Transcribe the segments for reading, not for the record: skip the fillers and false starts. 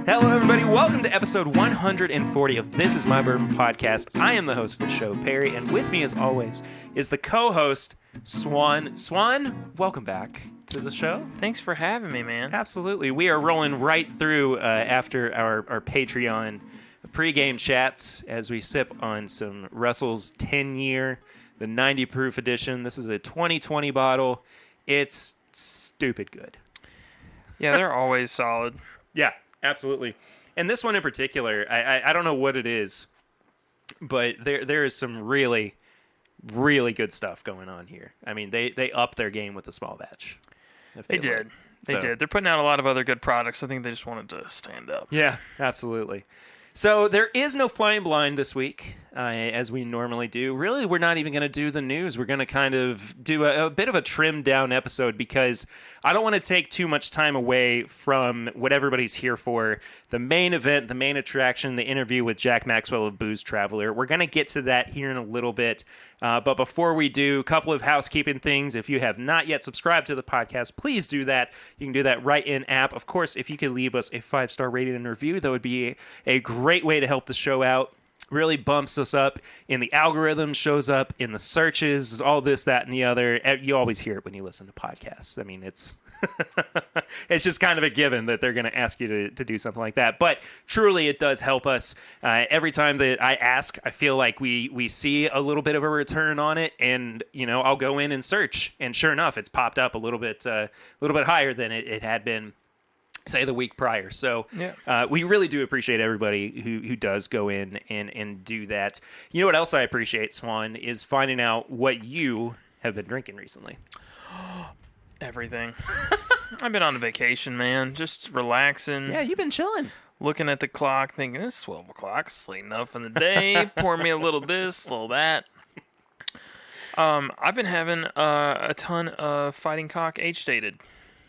Hello, everybody. Welcome to episode 140 of This Is My Bourbon podcast. I am the host of the show, Perry, and with me, as always, is the co-host, Swan. Swan, welcome back to the show. Thanks for having me, man. Absolutely. We are rolling right through after our Patreon pregame chats as we sip on some Russell's 10-year, the 90 proof edition. This is a 2020 bottle. It's stupid good. Yeah, they're always solid. Yeah, absolutely. And this one in particular, I don't know what it is, but there is some really, really good stuff going on here. I mean, they upped their game with the small batch. They did. They did. They're putting out a lot of other good products. I think they just wanted to stand up. Yeah, absolutely. So there is no Flying Blind this week, as we normally do. Really, we're not even going to do the news. We're going to kind of do a bit of a trimmed down episode because I don't want to take too much time away from what everybody's here for. The main event, the main attraction, the interview with Jack Maxwell of Booze Traveler. We're going to get to that here in a little bit. But before we do, a couple of housekeeping things. If you have not yet subscribed to the podcast, please do that. You can do that right in app. Of course, if you could leave us a 5-star rating and review, that would be a great way to help the show out. Really bumps us up in the algorithm, shows up in the searches, all this, that, and the other. You always hear it when you listen to podcasts. I mean, it's it's just kind of a given that they're going to ask you to do something like that. But truly, it does help us. Every time that I ask, I feel like we see a little bit of a return on it, and I'll go in and search, and sure enough, it's popped up a little bit higher than it had been, say, the week prior. So we really do appreciate everybody who does go in and do that. You know what else I appreciate, Swan, is finding out what you have been drinking recently. Everything. I've been on a vacation, man. Just relaxing. Yeah, you've been chilling. Looking at the clock, thinking, it's 12 o'clock. It's late enough in the day. Pour me a little this, a little that. I've been having a ton of Fighting Cock age-dated.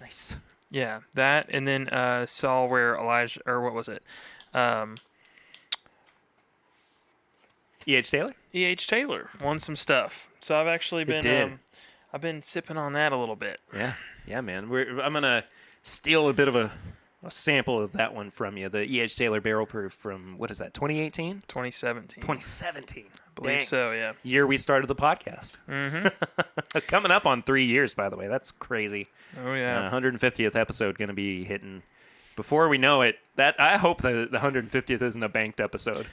Nice. Yeah, that, and then saw where Elijah, or what was it? E.H. Taylor? E.H. Taylor won some stuff. So I've actually been I've been sipping on that a little bit. Yeah, man. I'm gonna steal a bit of a sample of that one from you. The E.H. Taylor Barrel Proof from, what is that, 2018? 2017. 2017. I believe so, yeah. Year we started the podcast. Mm-hmm. Coming up on 3 years, by the way. That's crazy. Oh, yeah. 150th episode going to be hitting. Before we know it, I hope the 150th isn't a banked episode.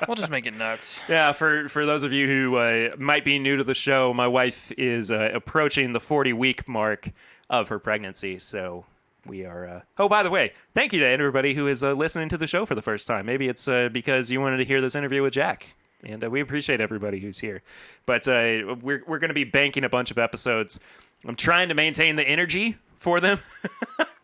We'll just make it nuts. Yeah, for those of you who might be new to the show, my wife is approaching the 40-week mark of her pregnancy, so we are... Oh, by the way, thank you to everybody who is listening to the show for the first time. Maybe it's because you wanted to hear this interview with Jack, and we appreciate everybody who's here. But we're going to be banking a bunch of episodes. I'm trying to maintain the energy for them.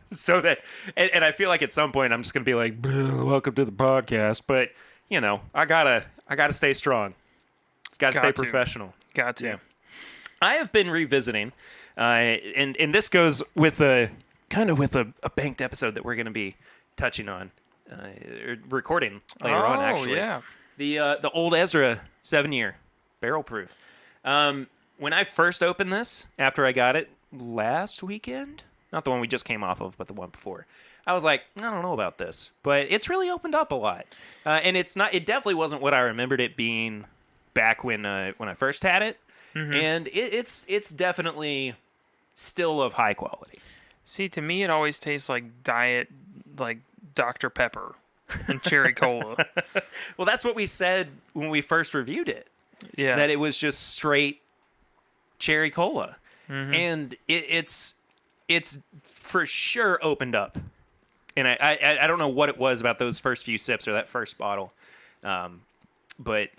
So that, and I feel like at some point I'm just gonna be like, "Welcome to the podcast," but I gotta stay strong. It's gotta stay professional. Got to. Yeah. I have been revisiting, and this goes with a banked episode that we're gonna be touching on, recording later on. Actually, yeah. The old Ezra 7-year barrel proof. When I first opened this after I got it last weekend. Not the one we just came off of, but the one before. I was like, I don't know about this, but it's really opened up a lot, and it's not. It definitely wasn't what I remembered it being back when I first had it, and it's definitely still of high quality. See, to me, it always tastes like diet, like Dr. Pepper and cherry cola. Well, that's what we said when we first reviewed it. Yeah, that it was just straight cherry cola, and it's for sure opened up. And I don't know what it was about those first few sips or that first bottle. But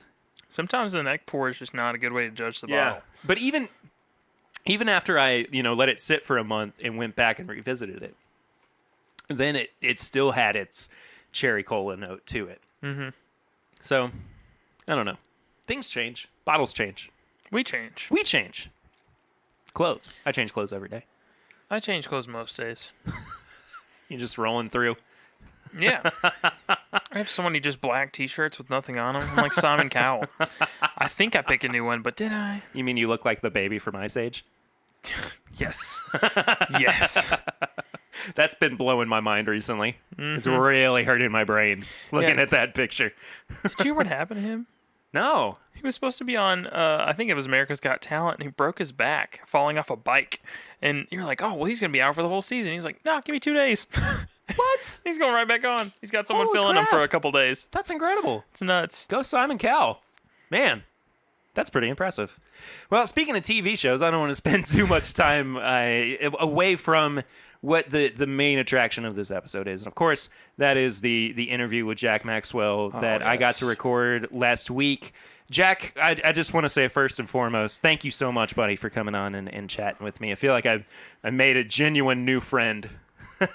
sometimes the neck pour is just not a good way to judge the bottle. But even after I, let it sit for a month and went back and revisited it, then it still had its cherry cola note to it. Mm-hmm. So, I don't know. Things change. Bottles change. We change. Clothes. I change clothes every day. I change clothes most days. You're just rolling through. Yeah. I have so many just black T-shirts with nothing on them. I'm like Simon Cowell. I think I picked a new one, but did I? You mean you look like the baby from Ice Age? Yes. Yes. That's been blowing my mind recently. It's really hurting my brain looking at that picture. Did you hear what happened to him? No. He was supposed to be on, I think it was America's Got Talent, and he broke his back falling off a bike. And you're like, oh, well, he's going to be out for the whole season. He's like, no, give me 2 days. What? He's going right back on. He's got someone Holy filling him crap. for a couple days. That's incredible. It's nuts. Go Simon Cowell. Man, that's pretty impressive. Well, speaking of TV shows, I don't want to spend too much time away from what the main attraction of this episode is. And of course, that is the interview with Jack Maxwell that I got to record last week. Jack, I just want to say first and foremost, thank you so much, buddy, for coming on and chatting with me. I feel like I made a genuine new friend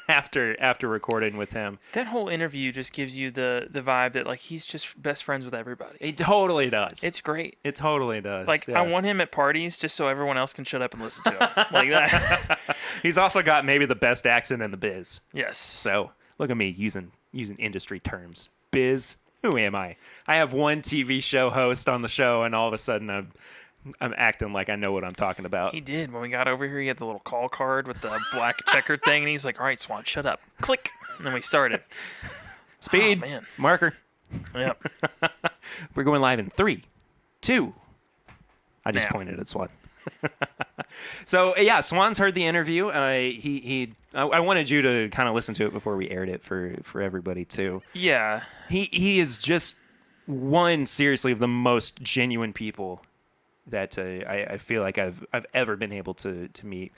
after recording with him. That whole interview just gives you the vibe that like he's just best friends with everybody. It totally does. It's great. It totally does. Like yeah. I want him at parties just so everyone else can shut up and listen to him. Like that. He's also got maybe the best accent in the biz. Yes. So look at me using industry terms. Biz. Who am I? I have one TV show host on the show, and all of a sudden I'm acting like I know what I'm talking about. He did. When we got over here, he had the little call card with the black checkered thing, and he's like, all right, Swan, shut up. Click. And then we started. Speed. Oh, man. Marker. Yep. We're going live in 3, 2. I just Now. pointed at Swan. So, yeah, Swan's heard the interview. I wanted you to kind of listen to it before we aired it for everybody, too. Yeah. He is just one, seriously, of the most genuine people that I feel like I've ever been able to meet.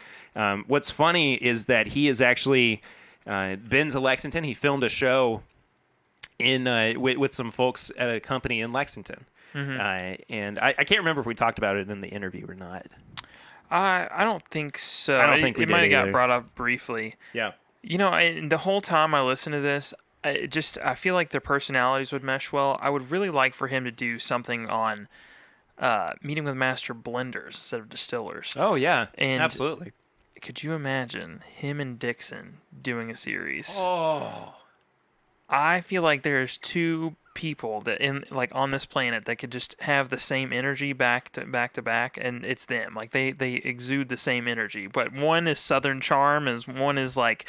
What's funny is that he has actually been to Lexington. He filmed a show in with some folks at a company in Lexington. And I can't remember if we talked about it in the interview or not. I don't think so. I don't think we it did might have got either. brought up briefly. Yeah. You know, the whole time I listened to this, I feel like their personalities would mesh well. I would really like for him to do something on meeting with master blenders instead of distillers. Oh, yeah. And absolutely. Could you imagine him and Dixon doing a series? Oh. I feel like there's two people that on this planet that could just have the same energy back to back, and it's them. Like they exude the same energy, but one is Southern charm, as one is like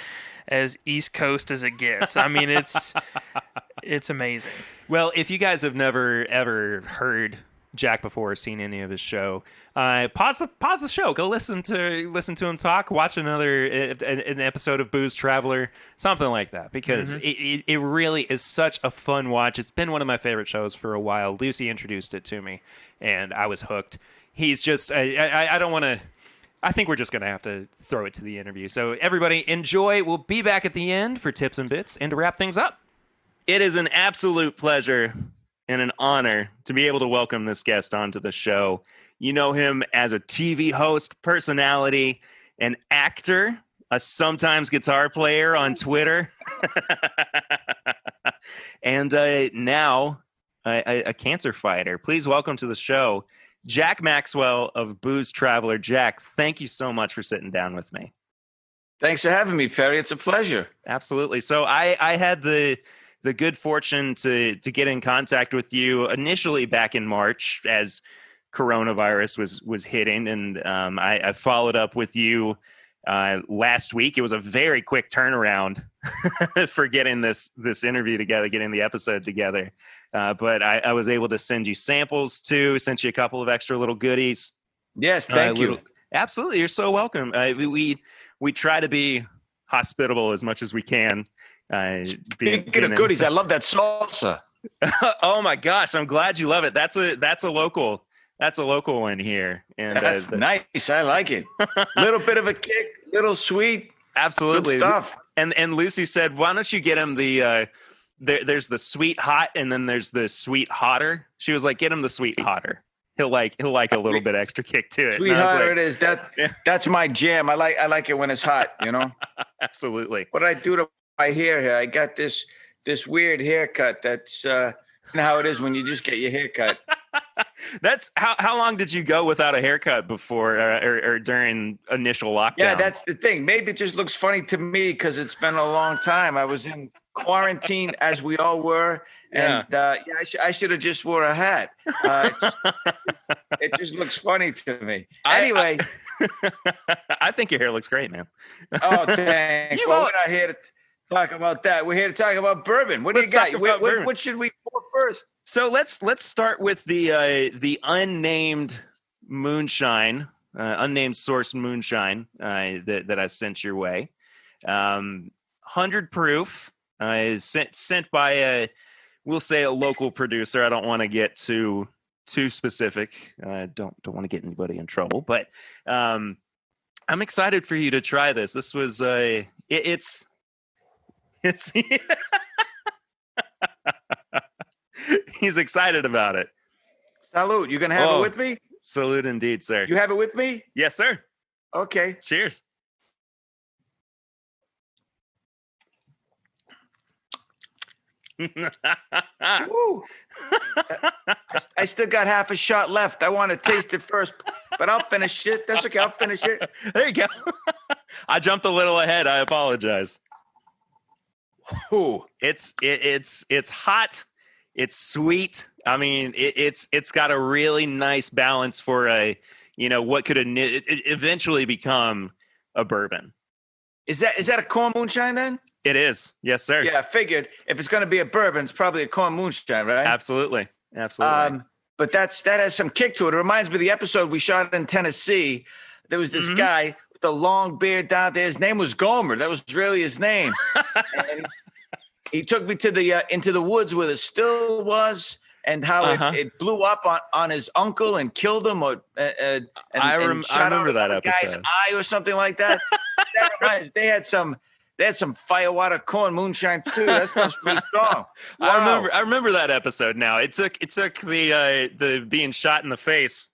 as East Coast as it gets. I mean, it's amazing. Well, if you guys have never ever heard Jack before or seen any of his show, pause the show, go listen to him talk, watch another an episode of Booze Traveler, something like that, because it really is such a fun watch. It's been one of my favorite shows for a while. Lucy introduced it to me and I was hooked. He's just I don't want to. I think we're just going to have to throw it to the interview. So everybody enjoy. We'll be back at the end for tips and bits and to wrap things up. It is an absolute pleasure and an honor to be able to welcome this guest onto the show. You know him as a TV host, personality, an actor, a sometimes guitar player on Twitter, and now a cancer fighter. Please welcome to the show, Jack Maxwell of Booze Traveler. Jack, thank you so much for sitting down with me. Thanks for having me, Perry. It's a pleasure. Absolutely. So I had the good fortune to get in contact with you initially back in March as coronavirus was hitting, and I followed up with you last week. It was a very quick turnaround for getting this interview together, getting the episode together. But I was able to send you samples too, sent you a couple of extra little goodies. Yes, thank you. Absolutely. You're so welcome. We try to be hospitable as much as we can. Speaking of goodies, I love that salsa. Oh my gosh, I'm glad you love it. That's a local one here, and that's nice. I like it. Little bit of a kick, little sweet. Absolutely. Good stuff. And Lucy said, why don't you get him the there's the sweet hot, and then there's the sweet hotter. She was like, get him the sweet hotter. He'll like a little bit extra kick to it. Sweet hotter, it is. That's my jam. I like it when it's hot. You know. Absolutely. What I do to my hair here, I got this weird haircut. That's how it is when you just get your haircut. That's how long did you go without a haircut before or during initial lockdown? Yeah, that's the thing. Maybe it just looks funny to me because it's been a long time. I was in quarantine, as we all were, And I should have just wore a hat. It just looks funny to me. Anyway, I think your hair looks great, man. Oh, thanks. Well, we're not here to talk about that. We're here to talk about bourbon. What do you got? What should we pour first? So let's start with the unnamed moonshine, unnamed source moonshine that I sent your way. 100 proof is sent by we'll say a local producer. I don't want to get too specific. I don't want to get anybody in trouble, but I'm excited for you to try this. This was it's he's excited about it. Salute. You gonna have it with me? Salute indeed, sir. You have it with me? Yes, sir. Okay. Cheers. Woo. I still got half a shot left. I want to taste it first, but I'll finish it. That's okay. I'll finish it. There you go. I jumped a little ahead. I apologize. Ooh. It's hot. It's sweet. I mean, it's got a really nice balance for what could eventually become a bourbon. Is that a corn moonshine then? It is. Yes, sir. Yeah, I figured if it's going to be a bourbon, it's probably a corn moonshine, right? Absolutely. But that has some kick to it. It reminds me of the episode we shot in Tennessee. There was this guy with the long beard down there. His name was Gomer. That was really his name. And he took me to the into the woods where the still was, and how it blew up on his uncle and killed him, I remember that episode. Guy's eye or something like that. That reminds. They had some firewater corn moonshine too. That stuff's pretty strong. Wow. I remember that episode now. It took the being shot in the face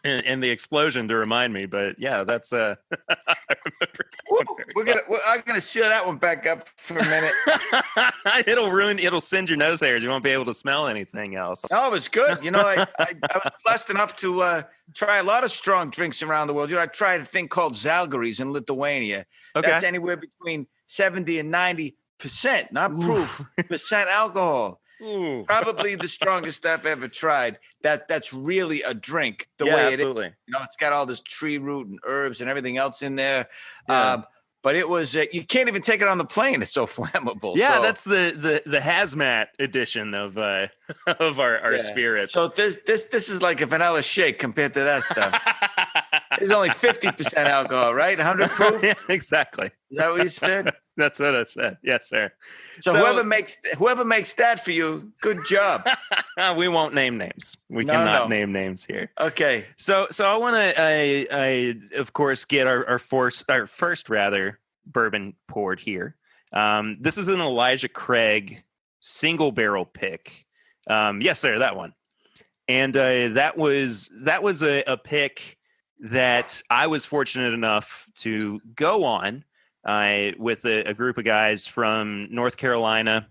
and the explosion to remind me, but yeah, that's I remember. I'm gonna seal that one back up for a minute. It'll send your nose hairs. You won't be able to smell anything else. No, it was good. I was blessed enough to try a lot of strong drinks around the world. I tried a thing called Zalgiris in Lithuania. Okay. That's anywhere between 70 and 90%, not proof, percent alcohol. Ooh. Probably the strongest I've ever tried. That's really a drink. The way absolutely. It is. It's got all this tree root and herbs and everything else in there. Yeah. But it was you can't even take it on the plane. It's so flammable. Yeah, so, that's the hazmat edition of our spirits. So this is like a vanilla shake compared to that stuff. There's only 50% alcohol, right? 100 proof. Yeah, exactly. Is that what you said? That's what I said. Yes, sir. So whoever makes that for you, good job. We won't name names. We cannot name names here. Okay. So I want to, I of course, get our first bourbon poured here. This is an Elijah Craig single barrel pick. Yes, sir, that one. And that was a pick that I was fortunate enough to go on with a group of guys from North Carolina.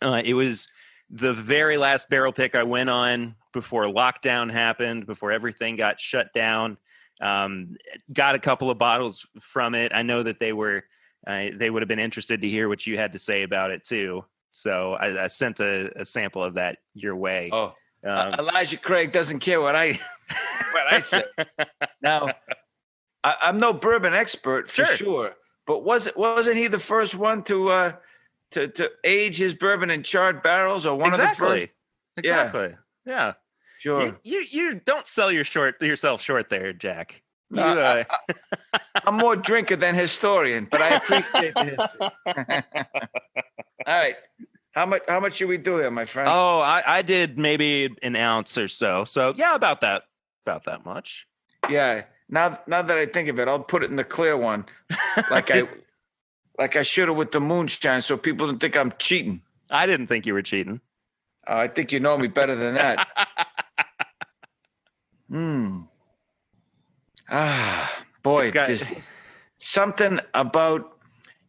It was the very last barrel pick I went on before lockdown happened, before everything got shut down. Got a couple of bottles from it. I know that they would have been interested to hear what you had to say about it too. So I sent a sample of that your way. Oh, Elijah Craig doesn't care what I say. Now, I'm no bourbon expert for sure, but wasn't he the first one to age his bourbon in charred barrels, or one of the first? Exactly. Yeah. Sure. You don't sell yourself short there, Jack. I'm more drinker than historian, but I appreciate the history. All right. How much should we do here, my friend? Oh, I did maybe an ounce or so. So yeah, about that much. Yeah. Now that I think of it, I'll put it in the clear one, like I should have with the moonshine, so people don't think I'm cheating. I didn't think you were cheating. I think you know me better than that. Boy, there's something about,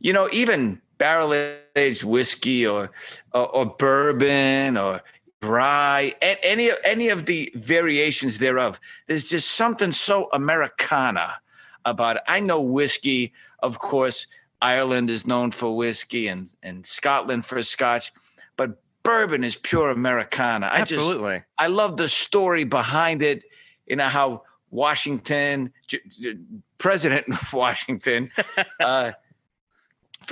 even barrel-aged whiskey or bourbon or dry, any of the variations thereof. There's just something so Americana about it. I know whiskey, of course. Ireland is known for whiskey and Scotland for Scotch, but bourbon is pure Americana. Absolutely. I love the story behind it. You know, how Washington, President of Washington, for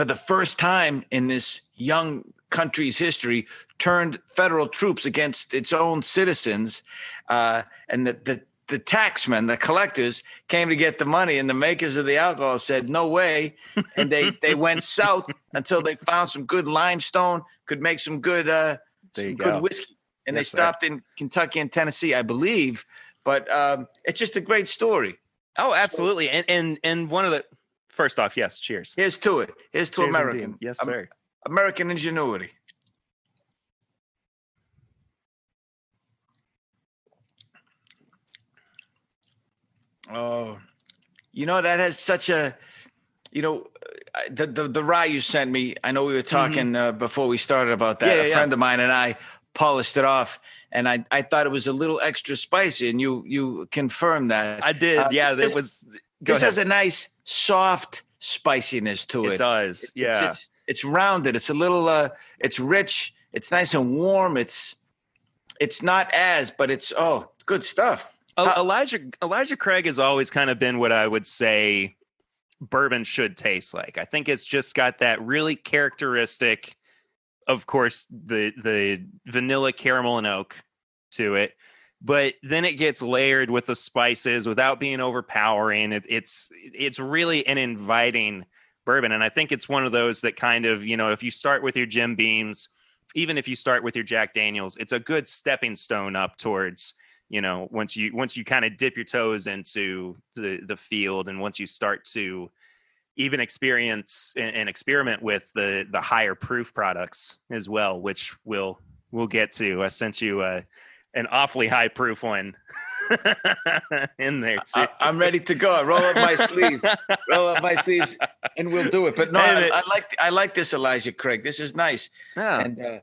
the first time in this young country's history, turned federal troops against its own citizens. And the taxmen, the collectors, came to get the money, and the makers of the alcohol said, no way. And they went south until they found some good limestone, could make some good good whiskey. And they stopped in Kentucky and Tennessee, I believe. But it's just a great story. Oh, absolutely. And one of the, first off, yes, cheers. Here's to it. Here's to Cheers American. indeed. Yes, sir. American ingenuity. Oh, you know, that has such a, you know, the rye you sent me. I know we were talking before we started about that. A friend of mine and I polished it off, and I thought it was a little extra spicy, and you confirmed that. I did. This was. This has a nice soft spiciness to it. It does. It's rounded. It's a little. It's rich. It's nice and warm. It's not but it's good stuff. Elijah Craig has always kind of been what I would say bourbon should taste like. I think it's just got that really characteristic, of course, the vanilla, caramel, and oak to it. But then it gets layered with the spices without being overpowering. It's really an inviting bourbon. And I think it's one of those that kind of, you know, if you start with your Jim Beams, even if you start with your Jack Daniels, it's a good stepping stone up towards, you know, once you kind of dip your toes into the field, and once you start to even experience and experiment with the higher proof products as well, which we'll get to. I sent you an awfully high proof one in there too. I'm ready to go. I roll up my sleeves, and we'll do it. But no, I like this Elijah Craig. This is nice. Yeah. And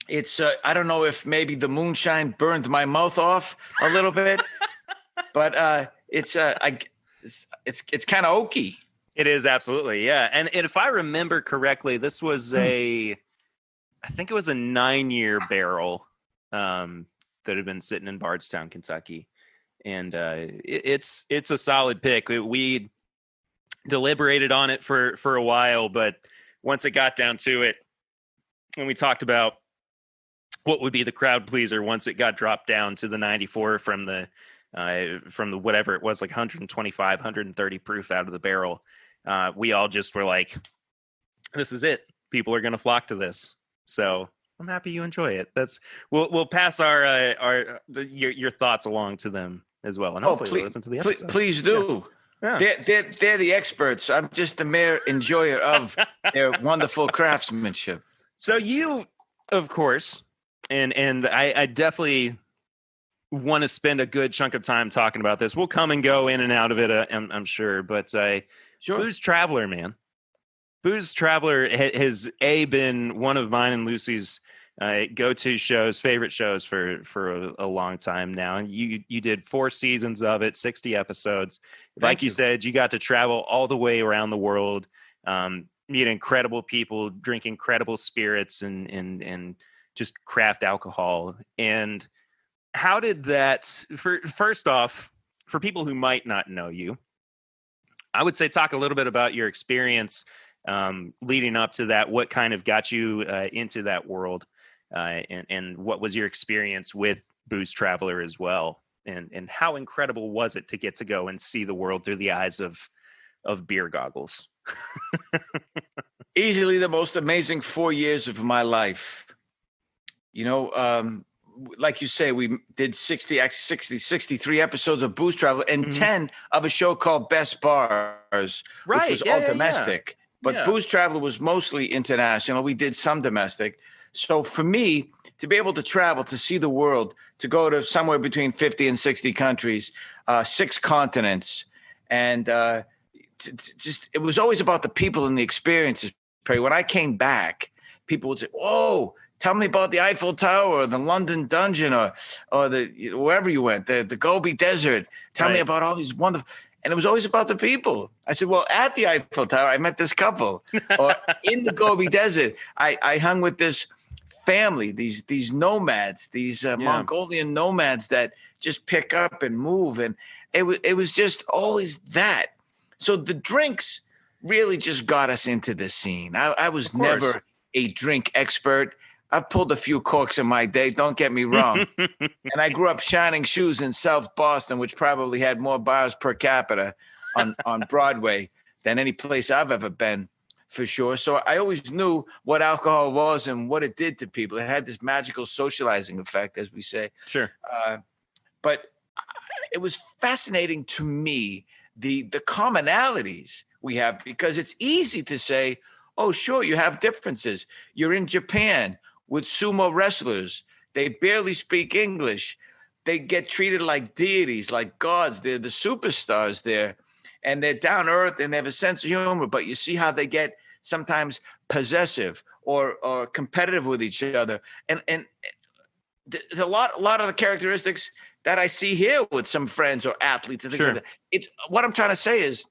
it's I don't know if maybe the moonshine burned my mouth off a little bit, but it's kind of oaky. It is, absolutely, yeah. And if I remember correctly, this was I think it was a 9-year barrel that had been sitting in Bardstown, Kentucky, and it's a solid pick. We deliberated on it for a while, but once it got down to it, and we talked about what would be the crowd pleaser once it got dropped down to the 94 from the whatever it was, like 125, 130 proof out of the barrel. We all just were like, this is it. People are going to flock to this. So I'm happy you enjoy it. We'll pass your thoughts along to them as well. And hopefully they'll listen to the episode. Please do. Yeah. They're the experts. I'm just a mere enjoyer of their wonderful craftsmanship. So you, of course, and I definitely want to spend a good chunk of time talking about this. We'll come and go in and out of it, I'm sure. But sure. Booze Traveler, man. Booze Traveler has been one of mine and Lucy's go-to shows, favorite shows for a long time now. And you did 4 seasons of it, 60 episodes. Like you said, you got to travel all the way around the world, meet incredible people, drink incredible spirits, and just craft alcohol. And how did that, first off, for people who might not know you, I would say talk a little bit about your experience leading up to that. What kind of got you into that world, and what was your experience with Booze Traveler as well? And how incredible was it to get to go and see the world through the eyes of beer goggles? Easily the most amazing 4 years of my life. You know, like you say, we did 63 episodes of Booze Traveler and 10 of a show called Best Bars, which was all domestic. But Booze Traveler was mostly international. We did some domestic. So for me, to be able to travel, to see the world, to go to somewhere between 50 and 60 countries, 6 continents, and it was always about the people and the experiences. When I came back, people would say, "Whoa, tell me about the Eiffel Tower or the London Dungeon or the wherever you went, the Gobi Desert. Tell me about all these wonderful." And it was always about the people. I said, well, at the Eiffel Tower, I met this couple. Or in the Gobi Desert, I hung with this family, these nomads, these Mongolian nomads that just pick up and move. And it was just always that. So the drinks really just got us into the scene. I was never a drink expert. I've pulled a few corks in my day, don't get me wrong. And I grew up shining shoes in South Boston, which probably had more bars per capita on Broadway than any place I've ever been, for sure. So I always knew what alcohol was and what it did to people. It had this magical socializing effect, as we say. Sure. But it was fascinating to me, the commonalities we have, because it's easy to say, oh, sure, you have differences. You're in Japan with sumo wrestlers. They barely speak English. They get treated like deities, like gods. They're the superstars there. And they're down to earth and they have a sense of humor. But you see how they get sometimes possessive or competitive with each other. And there's a lot of the characteristics that I see here with some friends or athletes and things like that. It's what I'm trying to say is,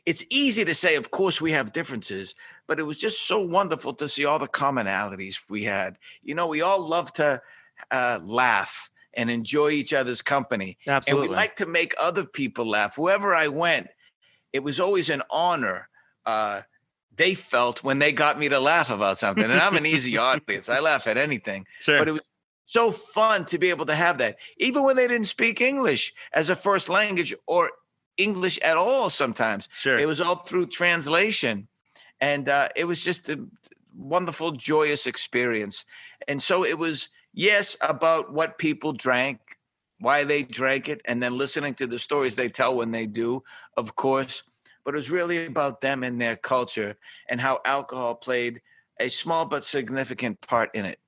it's easy to say, of course, we have differences, but it was just so wonderful to see all the commonalities we had. You know, we all love to laugh and enjoy each other's company. Absolutely. And we like to make other people laugh. Wherever I went, it was always an honor they felt when they got me to laugh about something. And I'm an easy audience. I laugh at anything. Sure. But it was so fun to be able to have that, even when they didn't speak English as a first language or English at all. Sometimes it was all through translation, and it was just a wonderful, joyous experience. And so it was, yes, about what people drank, why they drank it, and then listening to the stories they tell when they do, of course. But it was really about them and their culture and how alcohol played a small but significant part in it.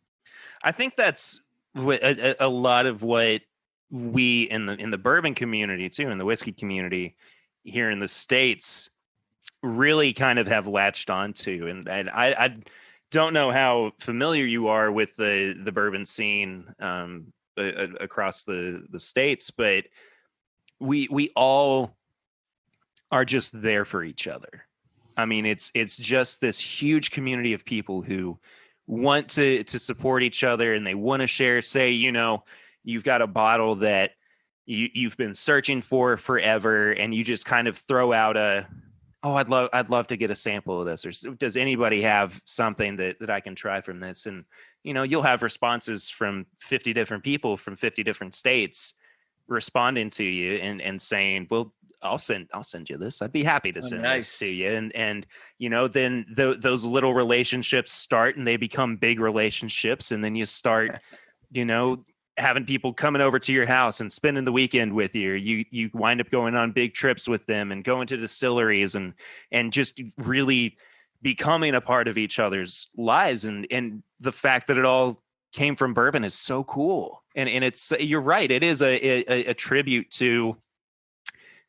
I think that's a lot of what we in the bourbon community too, in the whiskey community here in the States, really kind of have latched onto. And I don't know how familiar you are with the bourbon scene across the States, but we all are just there for each other. I mean, it's just this huge community of people who want to support each other, and they want to share. Say, you know, you've got a bottle that you've been searching for forever, and you just kind of throw out I'd love to get a sample of this, or does anybody have something that I can try from this? And, you know, you'll have responses from 50 different people from 50 different states responding to you and saying, well, I'll send you this. I'd be happy to send this to you. And, you know, then those little relationships start and they become big relationships. And then you start, you know, having people coming over to your house and spending the weekend with you. You wind up going on big trips with them and going to distilleries and just really becoming a part of each other's lives. And the fact that it all came from bourbon is so cool. And it's, you're right. It is a tribute to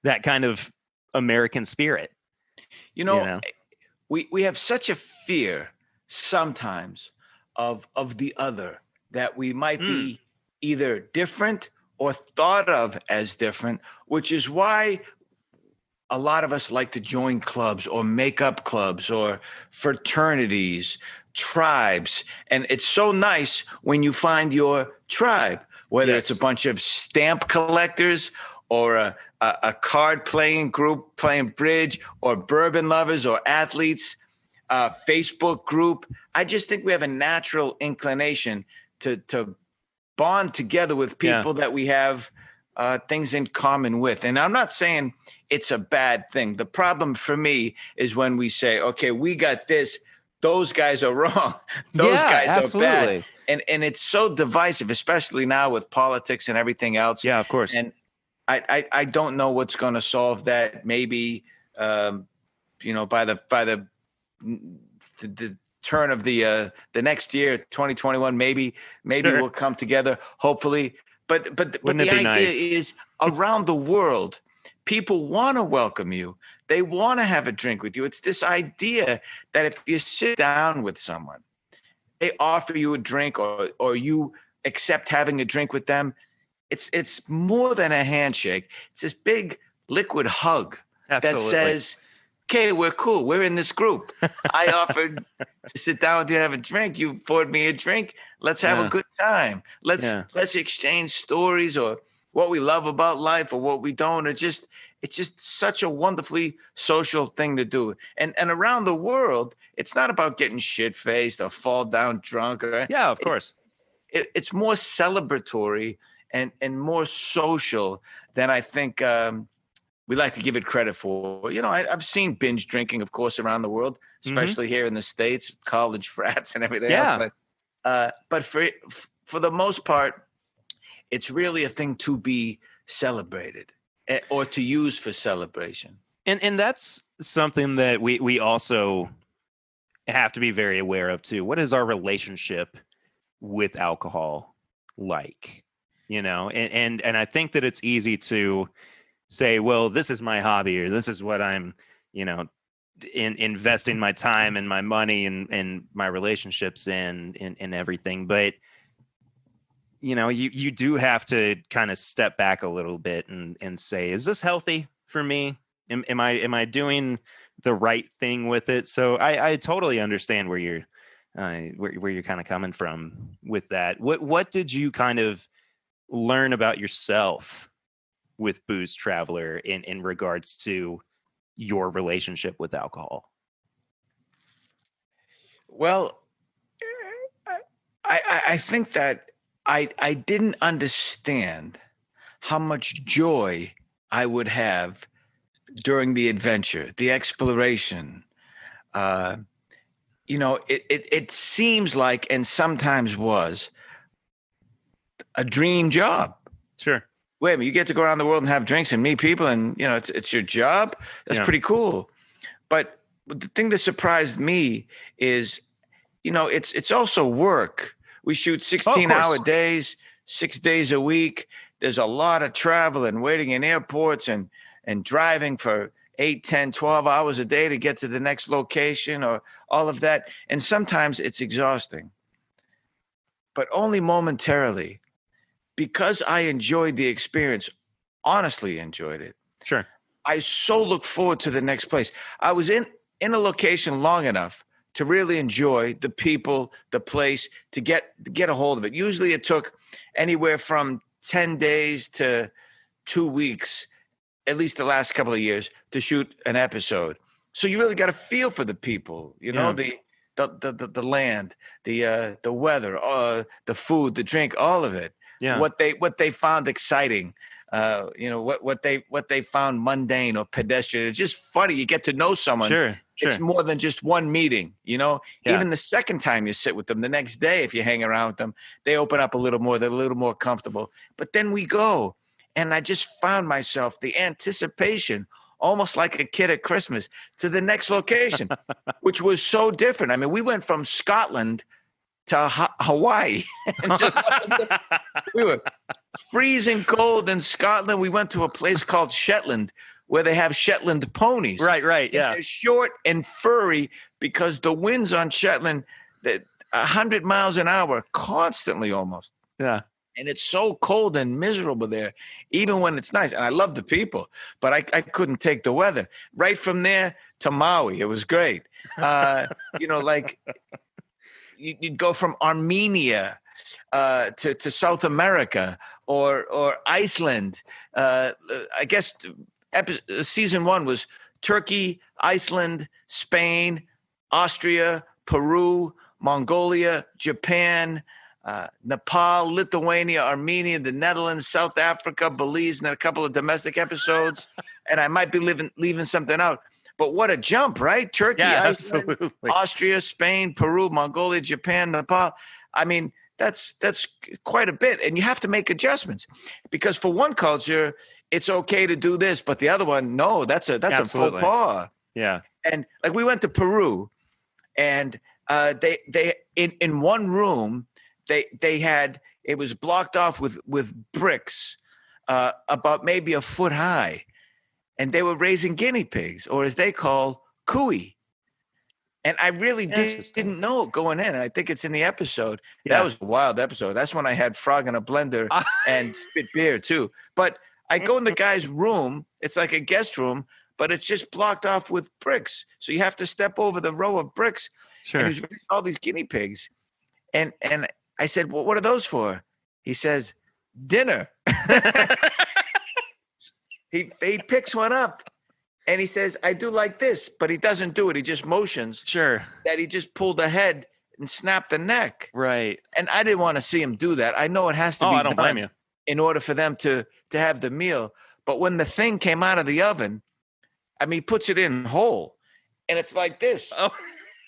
that kind of American spirit. You know? We have such a fear sometimes of the other, that we might be either different or thought of as different, which is why a lot of us like to join clubs or make up clubs or fraternities, tribes. And it's so nice when you find your tribe, whether it's a bunch of stamp collectors or a card playing group playing bridge, or bourbon lovers or athletes, Facebook group. I just think we have a natural inclination to bond together with people that we have things in common with. And I'm not saying it's a bad thing. The problem for me is when we say, okay, we got this, those guys are wrong. Those guys are bad. And it's so divisive, especially now with politics and everything else. Yeah, of course. And I don't know what's going to solve that. Maybe, you know, by the turn of the next year, 2021, maybe we'll come together, hopefully. But the idea is around the world, people want to welcome you. They want to have a drink with you. It's this idea that if you sit down with someone, they offer you a drink or you accept having a drink with them, it's more than a handshake. It's this big liquid hug Absolutely. that says, okay, we're cool. We're in this group. I offered to sit down with you and have a drink. You poured me a drink. Let's have a good time. Let's exchange stories or what we love about life or what we don't. It's just such a wonderfully social thing to do. And around the world, it's not about getting shit-faced or fall down drunk. Yeah, of course. It's more celebratory and more social than I think we like to give it credit for. You know, I've seen binge drinking, of course, around the world, especially here in the States, college frats and everything else. But for the most part, it's really a thing to be celebrated or to use for celebration. And that's something that we also have to be very aware of too. What is our relationship with alcohol like? You know, and I think that it's easy to say, well, this is my hobby, or this is what I'm, you know, investing my time and my money and my relationships in everything. But, you know, you do have to kind of step back a little bit and say, is this healthy for me? Am I doing the right thing with it? So I totally understand where you're kind of coming from with that. What did you kind of learn about yourself with Booze Traveler in regards to your relationship with alcohol? Well, I think that I didn't understand how much joy I would have during the adventure, the exploration. You know, it seems like, and sometimes was, a dream job. Sure. Wait a minute, you get to go around the world and have drinks and meet people, and you know it's your job. That's pretty cool. But the thing that surprised me is, you know, it's also work. We shoot 16-hour days, 6 days a week. There's a lot of travel and waiting in airports and driving for 8, 10, 12 hours a day to get to the next location, or all of that. And sometimes it's exhausting, but only momentarily. Because I enjoyed the experience, honestly enjoyed it. Sure. I so look forward to the next place. I was in a location long enough to really enjoy the people, the place, to get a hold of it. Usually it took anywhere from 10 days to 2 weeks, at least the last couple of years, to shoot an episode. So you really got to feel for the people, you know, the land, the weather, the food, the drink, all of it. Yeah. What they found exciting, you know, what they found mundane or pedestrian. It's just funny. You get to know someone. Sure. It's more than just one meeting, you know. Yeah. Even the second time you sit with them, the next day, if you hang around with them, they open up a little more. They're a little more comfortable. But then we go, and I just found myself the anticipation, almost like a kid at Christmas, to the next location, which was so different. I mean, we went from Scotland to Hawaii. And so we were freezing cold in Scotland. We went to a place called Shetland, where they have Shetland ponies. Right. Yeah. They're short and furry because the winds on Shetland, 100 miles an hour, constantly almost. Yeah. And it's so cold and miserable there, even when it's nice. And I love the people, but I couldn't take the weather. Right from there to Maui, it was great. You know, like, you'd go from Armenia to South America or Iceland. I guess season 1 was Turkey, Iceland, Spain, Austria, Peru, Mongolia, Japan, Nepal, Lithuania, Armenia, the Netherlands, South Africa, Belize, and a couple of domestic episodes. And I might be leaving something out. But what a jump, right? Turkey, Iceland, absolutely. Austria, Spain, Peru, Mongolia, Japan, Nepal. I mean, that's quite a bit. And you have to make adjustments because for one culture, it's okay to do this, but the other one, no, that's a faux pas. Yeah. And like we went to Peru, and they in one room, they had, it was blocked off with bricks about maybe a foot high. And they were raising guinea pigs, or as they call, cuy. And I really didn't know going in. I think it's in the episode. Yeah. That was a wild episode. That's when I had frog in a blender and spit beer too. But I go in the guy's room. It's like a guest room, but it's just blocked off with bricks. So you have to step over the row of bricks. Sure. And he's raising all these guinea pigs. And I said, well, what are those for? He says, dinner. He picks one up and he says, I do like this, but he doesn't do it. He just motions. Sure. That he just pulled the head and snapped the neck. Right. And I didn't want to see him do that. I know it has to be I don't blame you. in order for them to have the meal. But when the thing came out of the oven, I mean, he puts it in whole and it's like this. Oh.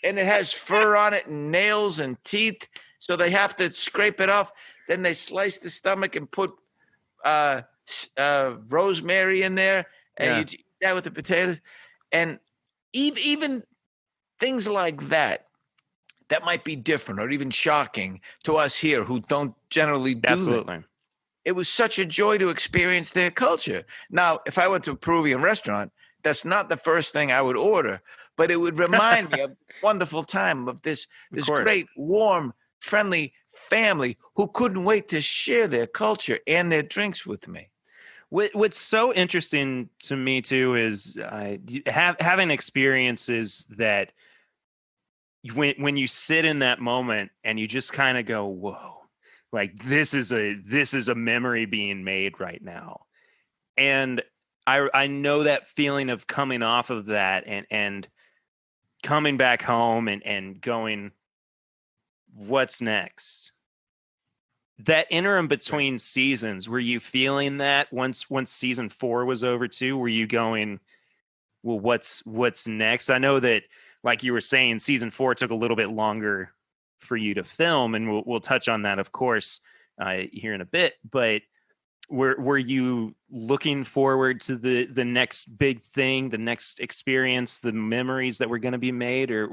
And it has fur on it and nails and teeth. So they have to scrape it off. Then they slice the stomach and put rosemary in there. And you eat that with the potatoes. And even things like that might be different or even shocking to us here who don't generally do Absolutely. that. It was such a joy to experience their culture. Now, if I went to a Peruvian restaurant, that's not the first thing I would order, but it would remind me of a wonderful time of this great, warm, friendly family who couldn't wait to share their culture and their drinks with me. What's so interesting to me too is having experiences that when you sit in that moment and you just kind of go, whoa, like this is a memory being made right now. And I know that feeling of coming off of that and coming back home and going, what's next? That interim between seasons, were you feeling that once season 4 was over too? Were you going, well, what's next? I know that, like you were saying, season 4 took a little bit longer for you to film, and we'll touch on that, of course, here in a bit. But were you looking forward to the next big thing, the next experience, the memories that were going to be made, or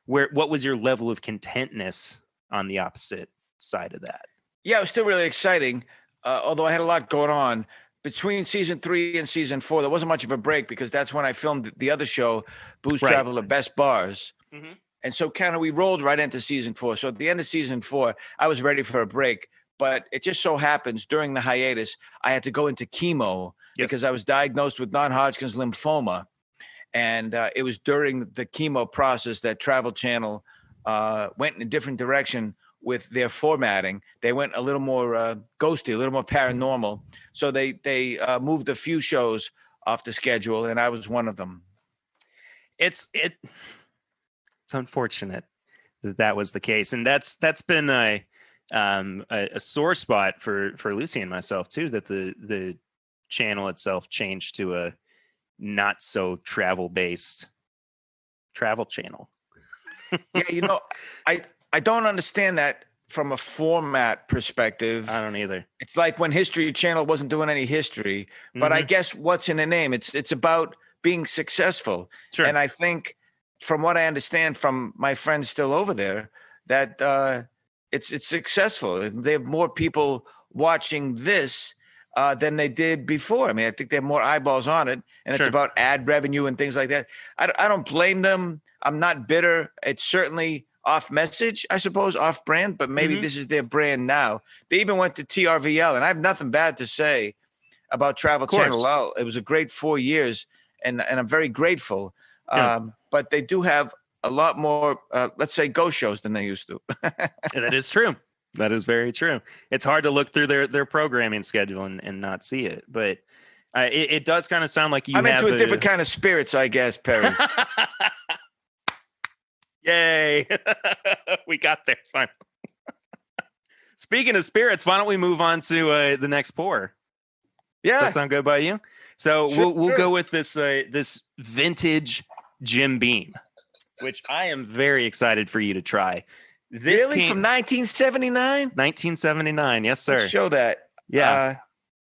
what was your level of contentness on the opposite side of that? Yeah, it was still really exciting, although I had a lot going on. Between season 3 and season 4, there wasn't much of a break because that's when I filmed the other show, Booze, Travel, the Best Bars. Mm-hmm. And so kind of we rolled right into season 4. So at the end of season 4, I was ready for a break. But it just so happens during the hiatus, I had to go into chemo because I was diagnosed with non-Hodgkin's lymphoma. And it was during the chemo process that Travel Channel went in a different direction with their formatting. They went a little more ghosty, a little more paranormal. So they moved a few shows off the schedule, and I was one of them. It's unfortunate that was the case, and that's been a sore spot for Lucy and myself too. That the channel itself changed to a not so travel based travel channel. Yeah, I don't understand that from a format perspective. I don't either. It's like when History Channel wasn't doing any history, but I guess what's in the name? It's about being successful. Sure. And I think from what I understand from my friends still over there, that it's successful. They have more people watching this than they did before. I mean, I think they have more eyeballs on it, and it's about ad revenue and things like that. I don't blame them. I'm not bitter. It's certainly off message, I suppose, off brand, but maybe this is their brand now. They even went to TRVL, and I have nothing bad to say about Travel Channel. It was a great 4 years, and I'm very grateful. But they do have a lot more, let's say, go shows than they used to. That is true. That is very true. It's hard to look through their programming schedule and not see it, but it does kind of sound like I'm into a different kind of spirits, I guess, Perry. Yay. We got there finally. Speaking of spirits, why don't we move on to the next pour? Yeah. Does that sound good by you? So we'll go with this vintage Jim Beam, which I am very excited for you to try. This really? From 1979? 1979, yes, sir. Let's show that. Yeah.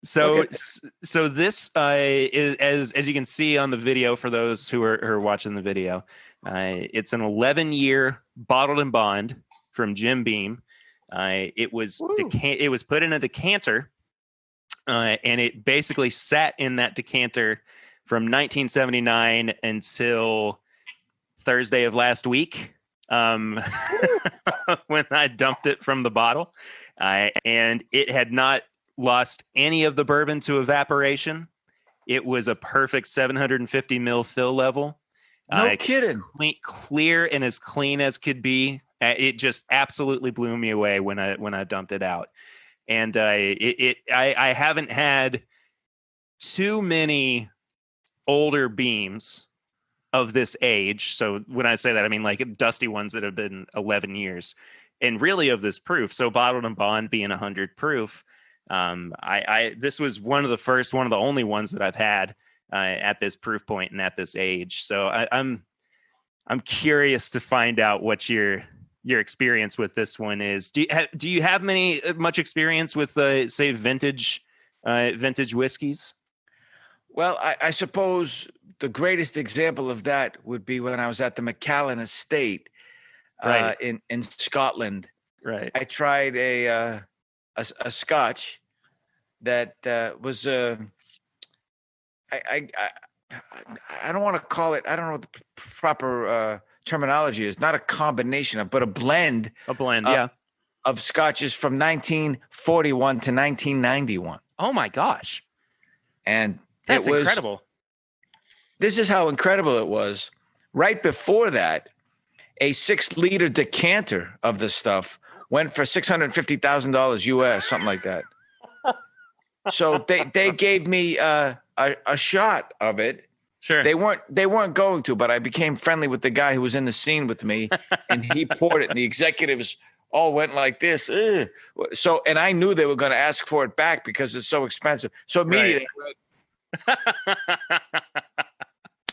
So this is, as you can see on the video, for those who are watching the video, it's an 11-year bottled and bond from Jim Beam. It was put in a decanter, and it basically sat in that decanter from 1979 until Thursday of last week, when I dumped it from the bottle, and it had not lost any of the bourbon to evaporation. It was a perfect 750 mil fill level. No kidding. Clear and as clean as could be. It just absolutely blew me away when I dumped it out. And I haven't had too many older beams of this age. So when I say that, I mean like dusty ones that have been 11 years, and really of this proof. So Bottled and Bond being 100 proof, this was one of the only ones that I've had at this proof point and at this age. So I'm curious to find out what your experience with this one is. Do you have much experience with say vintage whiskeys? Well, I suppose the greatest example of that would be when I was at the Macallan Estate in Scotland. Right. I tried a Scotch that was I don't want to call it. I don't know what the proper terminology is. Not a combination but a blend. A blend, yeah. Of Scotches from 1941 to 1991. Oh my gosh! And that's incredible. This is how incredible it was. Right before that, a 6-liter decanter of the stuff went for $650,000 US, something like that. So they gave me a shot of it. Sure. They weren't going to, but I became friendly with the guy who was in the scene with me, and he poured it. And the executives all went like this. Ugh. So, and I knew they were going to ask for it back because it's so expensive. So immediately,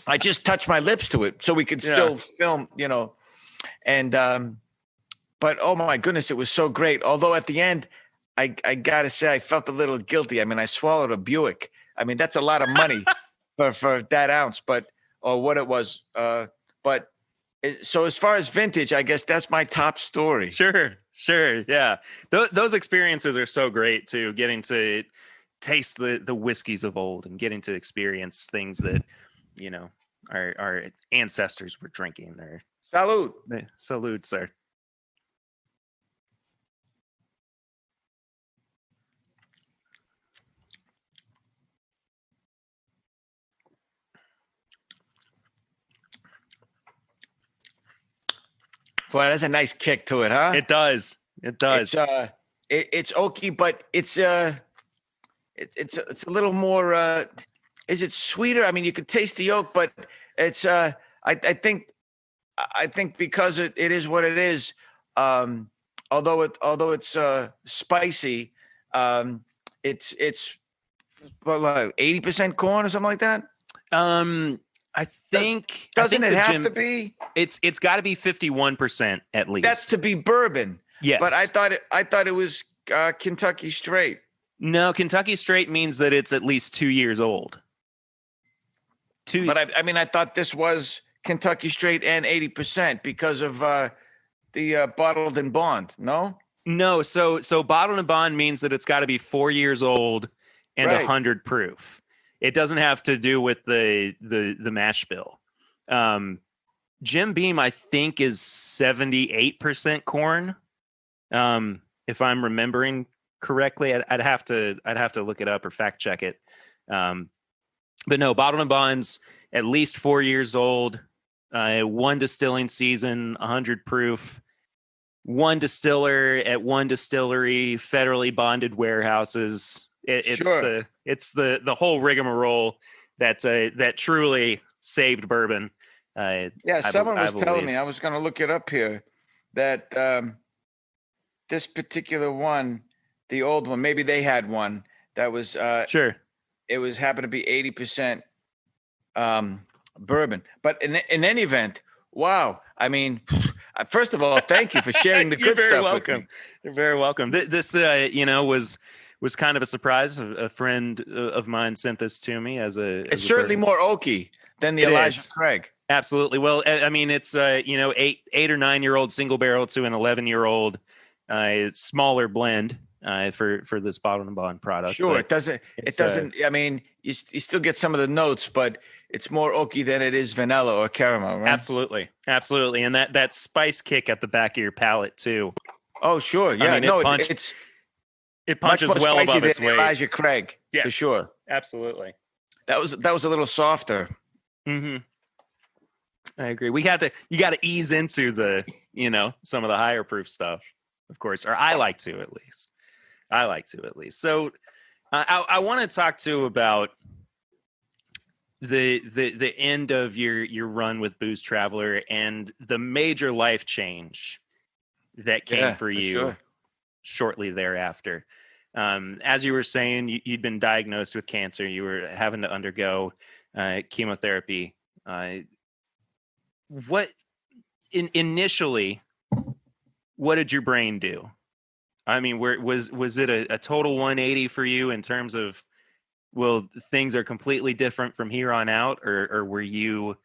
I just touched my lips to it so we could still film, And but oh my goodness, it was so great. Although at the end, I gotta say, I felt a little guilty. I mean, I swallowed a Buick. I mean, that's a lot of money for that ounce, or what it was. So as far as vintage, I guess that's my top story. Sure, yeah. Those experiences are so great too. Getting to taste the whiskeys of old and getting to experience things that our ancestors were drinking. Salud. Salud, sir. Boy, that's a nice kick to it, huh? It does. It's oaky, but it's a little more. Is it sweeter? I mean, you could taste the oak, but it's. I think because it is what it is. Although it's spicy, it's like 80% corn or something like that. I think doesn't it have to be? It's got to be 51% at least. That's to be bourbon. Yes, but I thought it was Kentucky straight. No, Kentucky straight means that it's at least 2 years old. But I thought this was Kentucky straight and 80% because of the Bottled and Bond. No. So Bottled and Bond means that it's got to be 4 years old and 100 proof. It doesn't have to do with the mash bill. Jim Beam, I think, is 78% corn. If I'm remembering correctly, I'd have to look it up or fact check it. But no, Bottled and Bond's at least 4 years old. One distilling season, 100 proof. One distiller at one distillery, federally bonded warehouses. It's the whole rigmarole that truly saved bourbon. Someone was telling me, I was going to look it up here, that this particular one, the old one, maybe they had one that was sure. It was happened to be 80% bourbon, but in any event, wow. I mean, first of all, thank you for sharing the good stuff. Welcome. With me. You're very welcome. This was kind of a surprise. A friend of mine sent this to me It's certainly more oaky than the Elijah Craig. Absolutely. Well, I mean, it's 8 or 9 year old single barrel to an 11-year-old smaller blend for this Bottled and Bond product. Sure, but it doesn't. I mean, you still get some of the notes, but it's more oaky than it is vanilla or caramel, right? Absolutely, and that spice kick at the back of your palate too. Oh, sure, yeah. I mean, It Much punches more well spicy above than its weight. Elijah Craig, for Yes. sure. Absolutely. That was a little softer. Mm-hmm. I agree. You got to ease into the, some of the higher proof stuff, of course, or I like to at least. So I want to talk to about the end of your run with Booze Traveler and the major life change that came for you sure. shortly thereafter. As you were saying, you'd been diagnosed with cancer. You were having to undergo chemotherapy. Initially, what did your brain do? I mean, was it a total 180 for you in terms of, well, things are completely different from here on out, or were you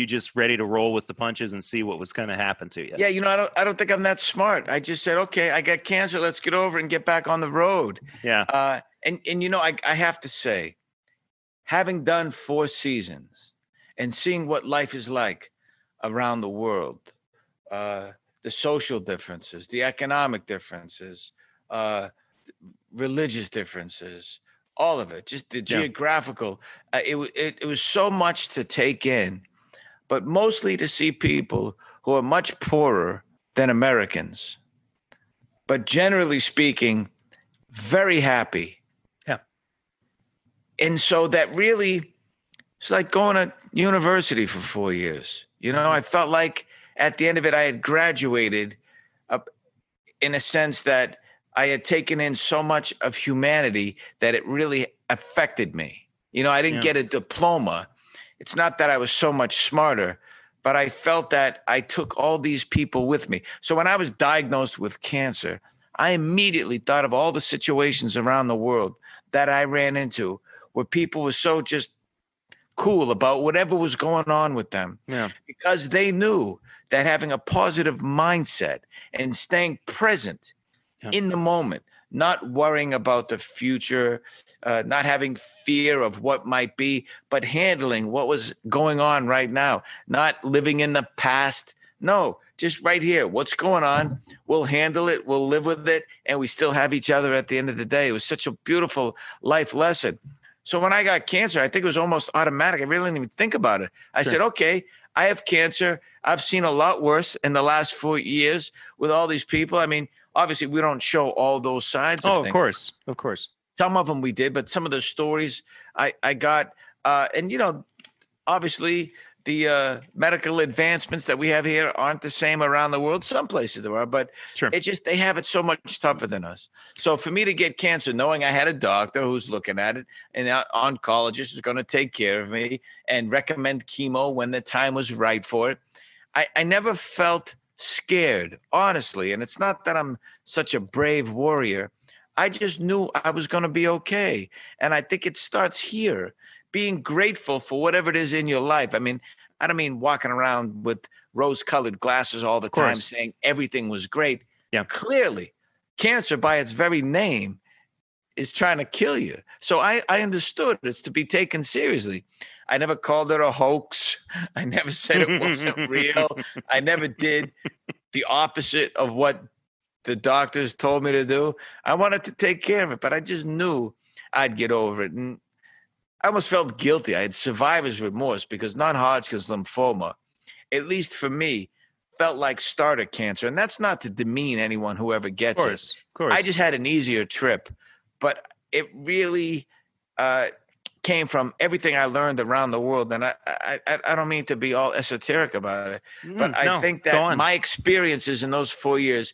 just ready to roll with the punches and see what was going to happen to you? Yeah, I don't think I'm that smart. I just said, okay, I got cancer. Let's get over it and get back on the road. Yeah. And I have to say, having done 4 seasons and seeing what life is like around the world, the social differences, the economic differences, religious differences, all of it, just the geographical. It was so much to take in, but mostly to see people who are much poorer than Americans, but generally speaking, very happy. Yeah. And so that really, it's like going to university for 4 years. I felt like at the end of it, I had graduated in a sense that I had taken in so much of humanity that it really affected me. I didn't get a diploma. It's not that I was so much smarter, but I felt that I took all these people with me. So when I was diagnosed with cancer, I immediately thought of all the situations around the world that I ran into where people were so just cool about whatever was going on with them, because they knew that having a positive mindset and staying present in the moment, not worrying about the future, not having fear of what might be, but handling what was going on right now, not living in the past. No, just right here. What's going on? We'll handle it. We'll live with it. And we still have each other at the end of the day. It was such a beautiful life lesson. So when I got cancer, I think it was almost automatic. I really didn't even think about it. I said, okay, I have cancer. I've seen a lot worse in the last 4 years with all these people. I mean, obviously, we don't show all those sides. Of course. Some of them we did, but some of the stories I got, and obviously the medical advancements that we have here aren't the same around the world. Some places there are, but it's just they have it so much tougher than us. So for me to get cancer, knowing I had a doctor who's looking at it, and an oncologist who's going to take care of me and recommend chemo when the time was right for it, I never felt scared, honestly. And it's not that I'm such a brave warrior. I just knew I was going to be okay. And I think it starts here, being grateful for whatever it is in your life. I mean, I don't mean walking around with rose-colored glasses all the time saying everything was great. Yeah. Clearly, cancer by its very name is trying to kill you. So I understood it's to be taken seriously. I never called it a hoax. I never said it wasn't real. I never did the opposite of what the doctors told me to do. I wanted to take care of it, but I just knew I'd get over it. And I almost felt guilty. I had survivor's remorse because non-Hodgkin's lymphoma, at least for me, felt like starter cancer. And that's not to demean anyone who ever gets it. Of course. I just had an easier trip, but it really came from everything I learned around the world. And I don't mean to be all esoteric about it, but I think that my experiences in those 4 years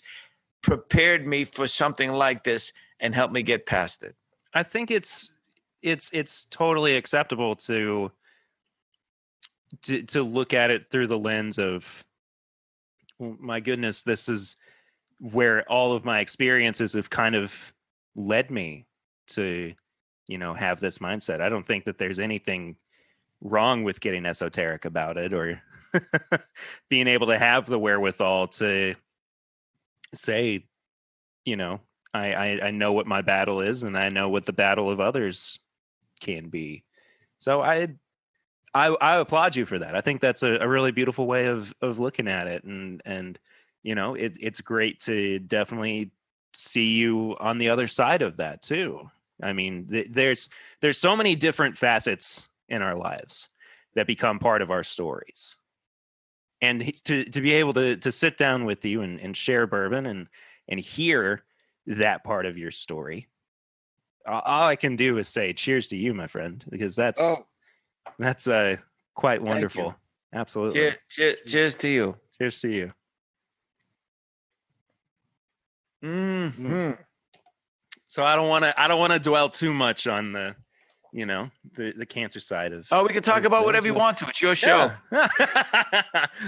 prepared me for something like this and helped me get past it. I think it's totally acceptable to look at it through the lens of, well, my goodness, this is where all of my experiences have kind of led me to, have this mindset. I don't think that there's anything wrong with getting esoteric about it or being able to have the wherewithal to say, I know what my battle is and I know what the battle of others can be. So I applaud you for that. I think that's a really beautiful way of looking at it. And it's great to definitely see you on the other side of that too. I mean, there's so many different facets in our lives that become part of our stories. And to be able to sit down with you and share bourbon and hear that part of your story, all I can do is say cheers to you, my friend, because that's quite wonderful. Absolutely. Cheers to you. Cheers to you. Mm-hmm. So I don't want to dwell too much on the cancer side of. Oh, we can talk about whatever you want to. It's your show. Yeah.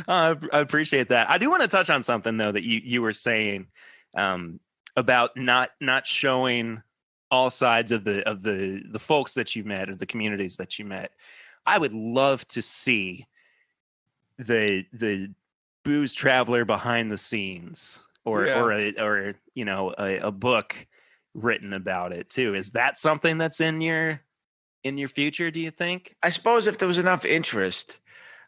I appreciate that. I do want to touch on something though that you were saying about not showing all sides of the folks that you met or the communities that you met. I would love to see the booze traveler behind the scenes or a book written about it too. Is that something that's in your future, do you think? I suppose if there was enough interest,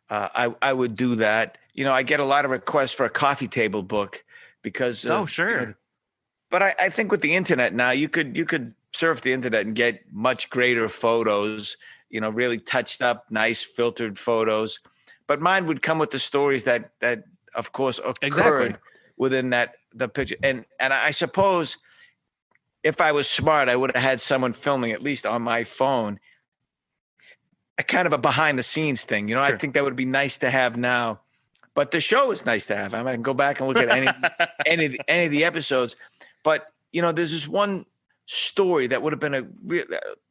I would do that. I get a lot of requests for a coffee table book because sure. But I think with the internet now, you could surf the internet and get much greater photos, really touched up, nice filtered photos. But mine would come with the stories that of course occurred within the picture. And I suppose if I was smart, I would have had someone filming, at least on my phone, a kind of a behind the scenes thing. Sure. I think that would be nice to have now. But the show is nice to have. I can go back and look at any of the episodes. But there's this one story that would have been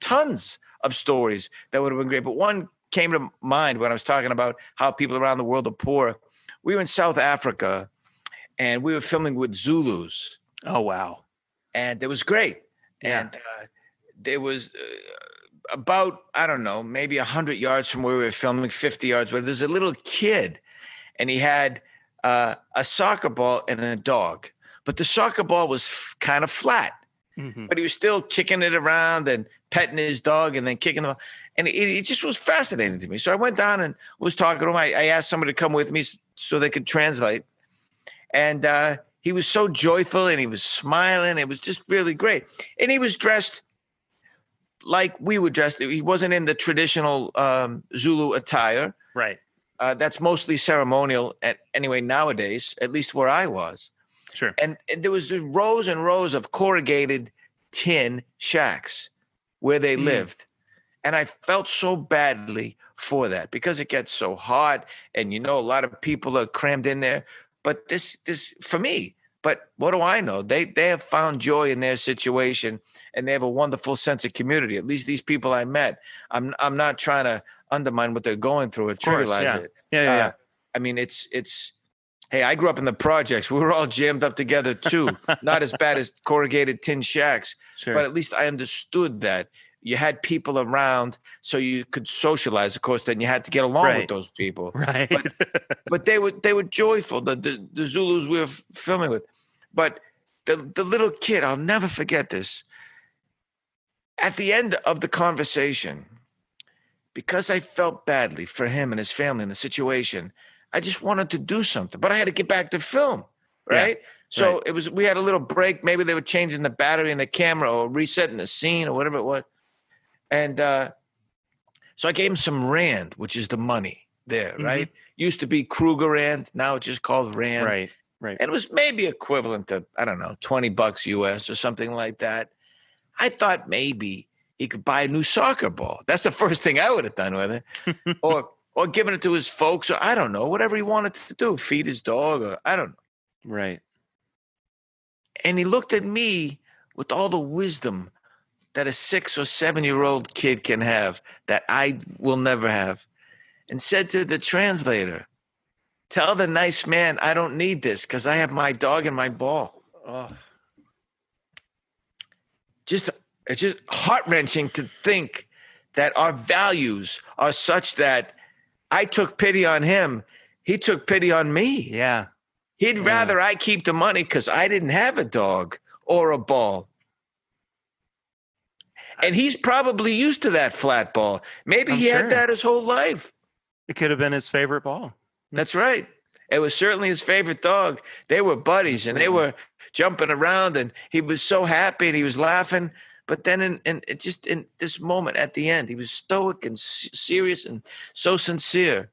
tons of stories that would have been great. But one came to mind when I was talking about how people around the world are poor. We were in South Africa, and we were filming with Zulus. Oh wow! And it was great. Yeah. And there was about, I don't know, maybe 100 yards from where we were filming, 50 yards, where there's a little kid, and he had a soccer ball and a dog. But the soccer ball was kind of flat. Mm-hmm. But he was still kicking it around and petting his dog and then kicking him. And it just was fascinating to me. So I went down and was talking to him. I asked somebody to come with me so they could translate. And he was so joyful and he was smiling. It was just really great. And he was dressed like we were dressed. He wasn't in the traditional Zulu attire. Right. That's mostly ceremonial anyway nowadays, at least where I was. Sure. And there was rows and rows of corrugated tin shacks where they lived. And I felt so badly for that because it gets so hot and, a lot of people are crammed in there. But this for me, but what do I know? They have found joy in their situation and they have a wonderful sense of community. At least these people I met. I'm not trying to undermine what they're going through or trivialize it. Yeah. I mean, it's hey, I grew up in the projects. We were all jammed up together too. Not as bad as corrugated tin shacks, sure. But at least I understood that you had people around so you could socialize. Of course, then you had to get along with those people. Right. But they were joyful, the Zulus we were filming with. But the little kid, I'll never forget this. At the end of the conversation, because I felt badly for him and his family and the situation, I just wanted to do something, but I had to get back to film, right? Yeah, so we had a little break. Maybe they were changing the battery in the camera or resetting the scene or whatever it was. And so I gave him some rand, which is the money there, right? Used to be Kruger rand. Now it's just called rand. Right. And it was maybe equivalent to, I don't know, $20 US or something like that. I thought maybe he could buy a new soccer ball. That's the first thing I would have done with it. Or giving it to his folks, or I don't know, whatever he wanted to do, feed his dog, or I don't know. Right. And he looked at me with all the wisdom that a 6 or 7-year-old kid can have that I will never have, and said to the translator, "Tell the nice man I don't need this because I have my dog and my ball." Oh. It's just heart-wrenching to think that our values are such that I took pity on him. He took pity on me. Yeah. He'd rather I keep the money because I didn't have a dog or a ball. And he's probably used to that flat ball. Maybe he had that his whole life. It could have been his favorite ball. That's right. It was certainly his favorite dog. They were buddies, and they were jumping around, and he was so happy and he was laughing. But then in this moment at the end, he was stoic and serious and so sincere.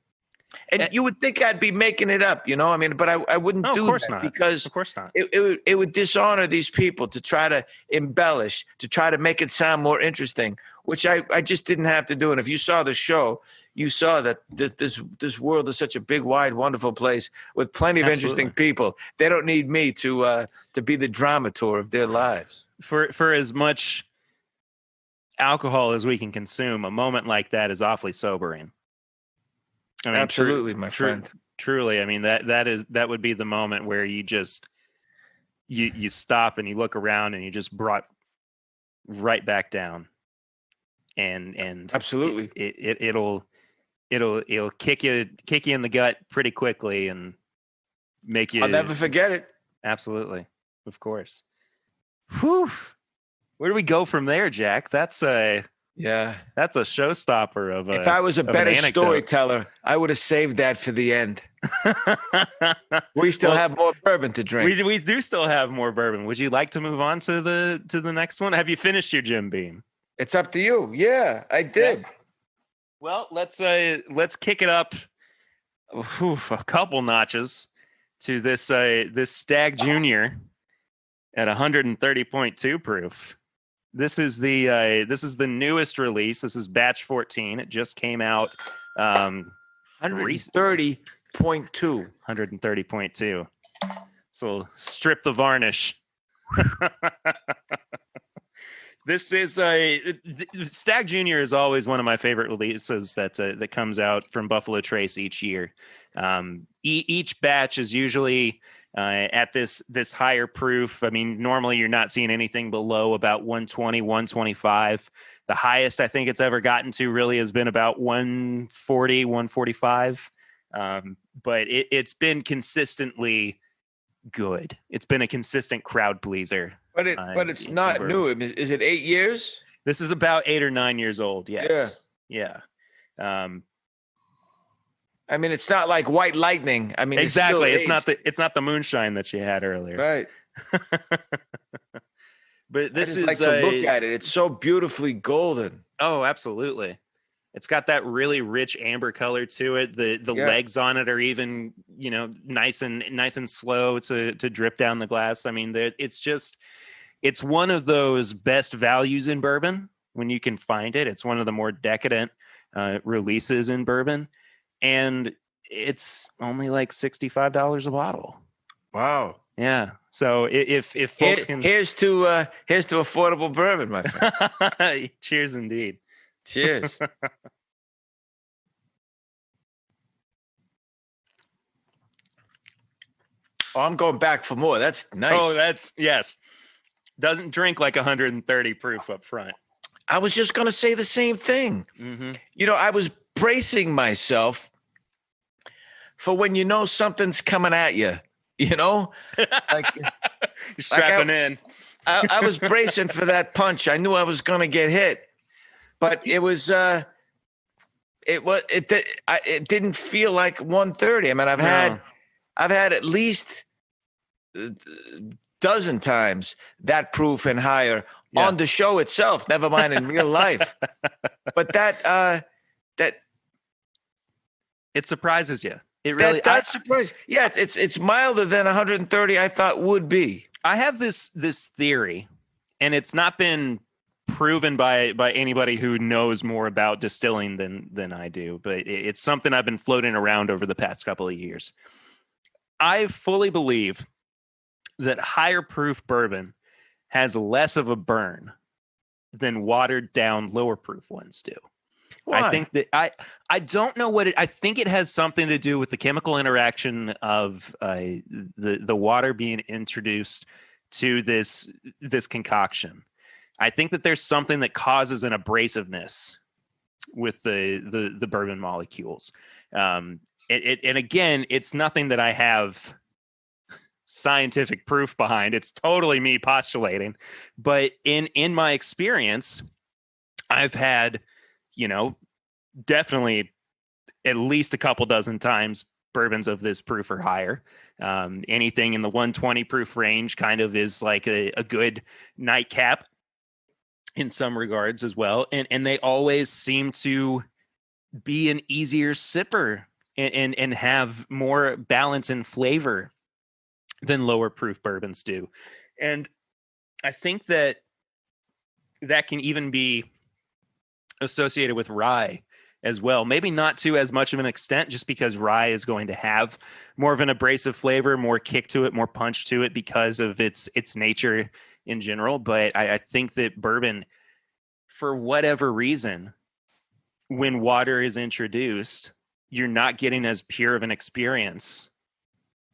And you would think I'd be making it up, I mean, but I wouldn't do that because of course not. It would dishonor these people to try to embellish, to try to make it sound more interesting, which I just didn't have to do. And if you saw the show, you saw that this world is such a big, wide, wonderful place with plenty of interesting people. They don't need me to be the dramaturg of their lives. For as much alcohol as we can consume, a moment like that is awfully sobering. I mean, absolutely, my friend. Truly, I mean that would be the moment where you just you stop and you look around and you just brought right back down, and absolutely, it'll kick you in the gut pretty quickly and make you. I'll never forget it. Absolutely, of course. Whew. Where do we go from there, Jack? That's a showstopper of if I was a better storyteller, I would have saved that for the end. We still have more bourbon to drink. We do still have more bourbon. Would you like to move on to the next one? Have you finished your Jim Beam? It's up to you. Yeah, I did. Yeah. Well, let's kick it up a couple notches to this Stag Junior at 130.2 proof. This is the newest release. This is batch 14. It just came out 130.2. 130.2. So strip the varnish. This is Stag Junior is always one of my favorite releases that comes out from Buffalo Trace each year. Each batch is usually at this higher proof. I mean, normally you're not seeing anything below about 120, 125. The highest I think it's ever gotten to really has been about 140, 145. But it's been consistently good. It's been a consistent crowd pleaser. But it's not new. Is it 8 years? This is about 8 or 9 years old. Yes. Yeah. I mean, it's not like White Lightning. I mean, exactly. It's not the moonshine that you had earlier. Right. But this is like to look at it. It's so beautifully golden. Oh, absolutely. It's got that really rich amber color to it. The legs on it are even, nice and slow to drip down the glass. I mean, it's one of those best values in bourbon when you can find it. It's one of the more decadent releases in bourbon. And it's only like $65 a bottle. Wow. Yeah. So if folks can, here's to affordable bourbon, my friend. Cheers, indeed. Cheers. Oh, I'm going back for more. That's nice. Oh, yes. Doesn't drink like 130 proof up front. I was just going to say the same thing. Mm-hmm. I was bracing myself for when something's coming at you, like you're strapping in. I was bracing for that punch. I knew I was going to get hit, but it didn't feel like 130. I mean, I've had at least a dozen times that proof and higher on the show itself, never mind in real life. But that it surprises you. It really that surprised. Yeah, it's milder than 130 I thought would be. I have this theory, and it's not been proven by anybody who knows more about distilling than I do, but it's something I've been floating around over the past couple of years. I fully believe that higher proof bourbon has less of a burn than watered down lower proof ones do. Why? I think that I don't know what I think it has something to do with the chemical interaction of the water being introduced to this concoction. I think that there's something that causes an abrasiveness with the bourbon molecules. And again, it's nothing that I have scientific proof behind. It's totally me postulating. But in my experience, I've had, definitely at least a couple dozen times bourbons of this proof or higher. Anything in the 120 proof range kind of is like a good nightcap in some regards as well. And they always seem to be an easier sipper and have more balance and flavor than lower proof bourbons do. And I think that can even be associated with rye as well. Maybe not to as much of an extent, just because rye is going to have more of an abrasive flavor, more kick to it, more punch to it because of its nature in general. But I think that bourbon, for whatever reason, when water is introduced, you're not getting as pure of an experience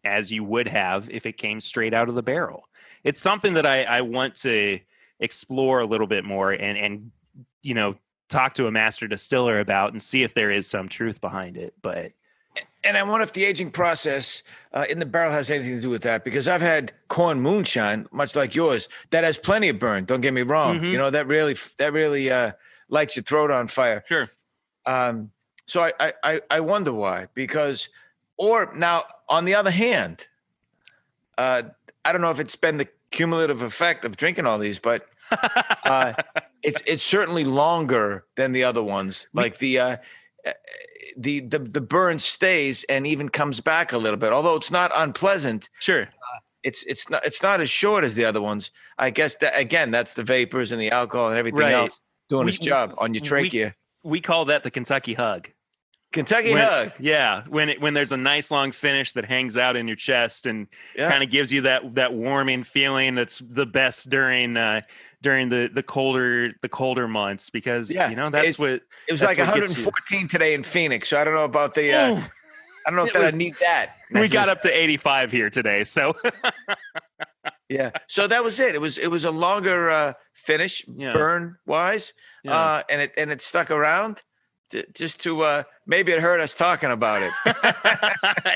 as you would have if it came straight out of the barrel. It's something that I want to explore a little bit more and talk to a master distiller about and see if there is some truth behind it. And I wonder if the aging process in the barrel has anything to do with that, because I've had corn moonshine, much like yours, that has plenty of burn. Don't get me wrong. Mm-hmm. That really lights your throat on fire. Sure. So I wonder why, or now on the other hand, I don't know if it's been the cumulative effect of drinking all these, but it's certainly longer than the other ones. Like the burn stays and even comes back a little bit, although it's not unpleasant. Sure. It's not as short as the other ones. I guess that, again, that's the vapors and the alcohol and everything else doing its job on your trachea. We call that the Kentucky hug. Hug. Yeah, when there's a nice long finish that hangs out in your chest and kind of gives you that warming feeling that's the best during the colder months, because that's what it was like 114 today in Phoenix. So I don't know about the I don't know if I need that. We got up to 85 here today, so yeah. So that was it. It was a longer finish burn wise, and it stuck around. Just to maybe it hurt us talking about it.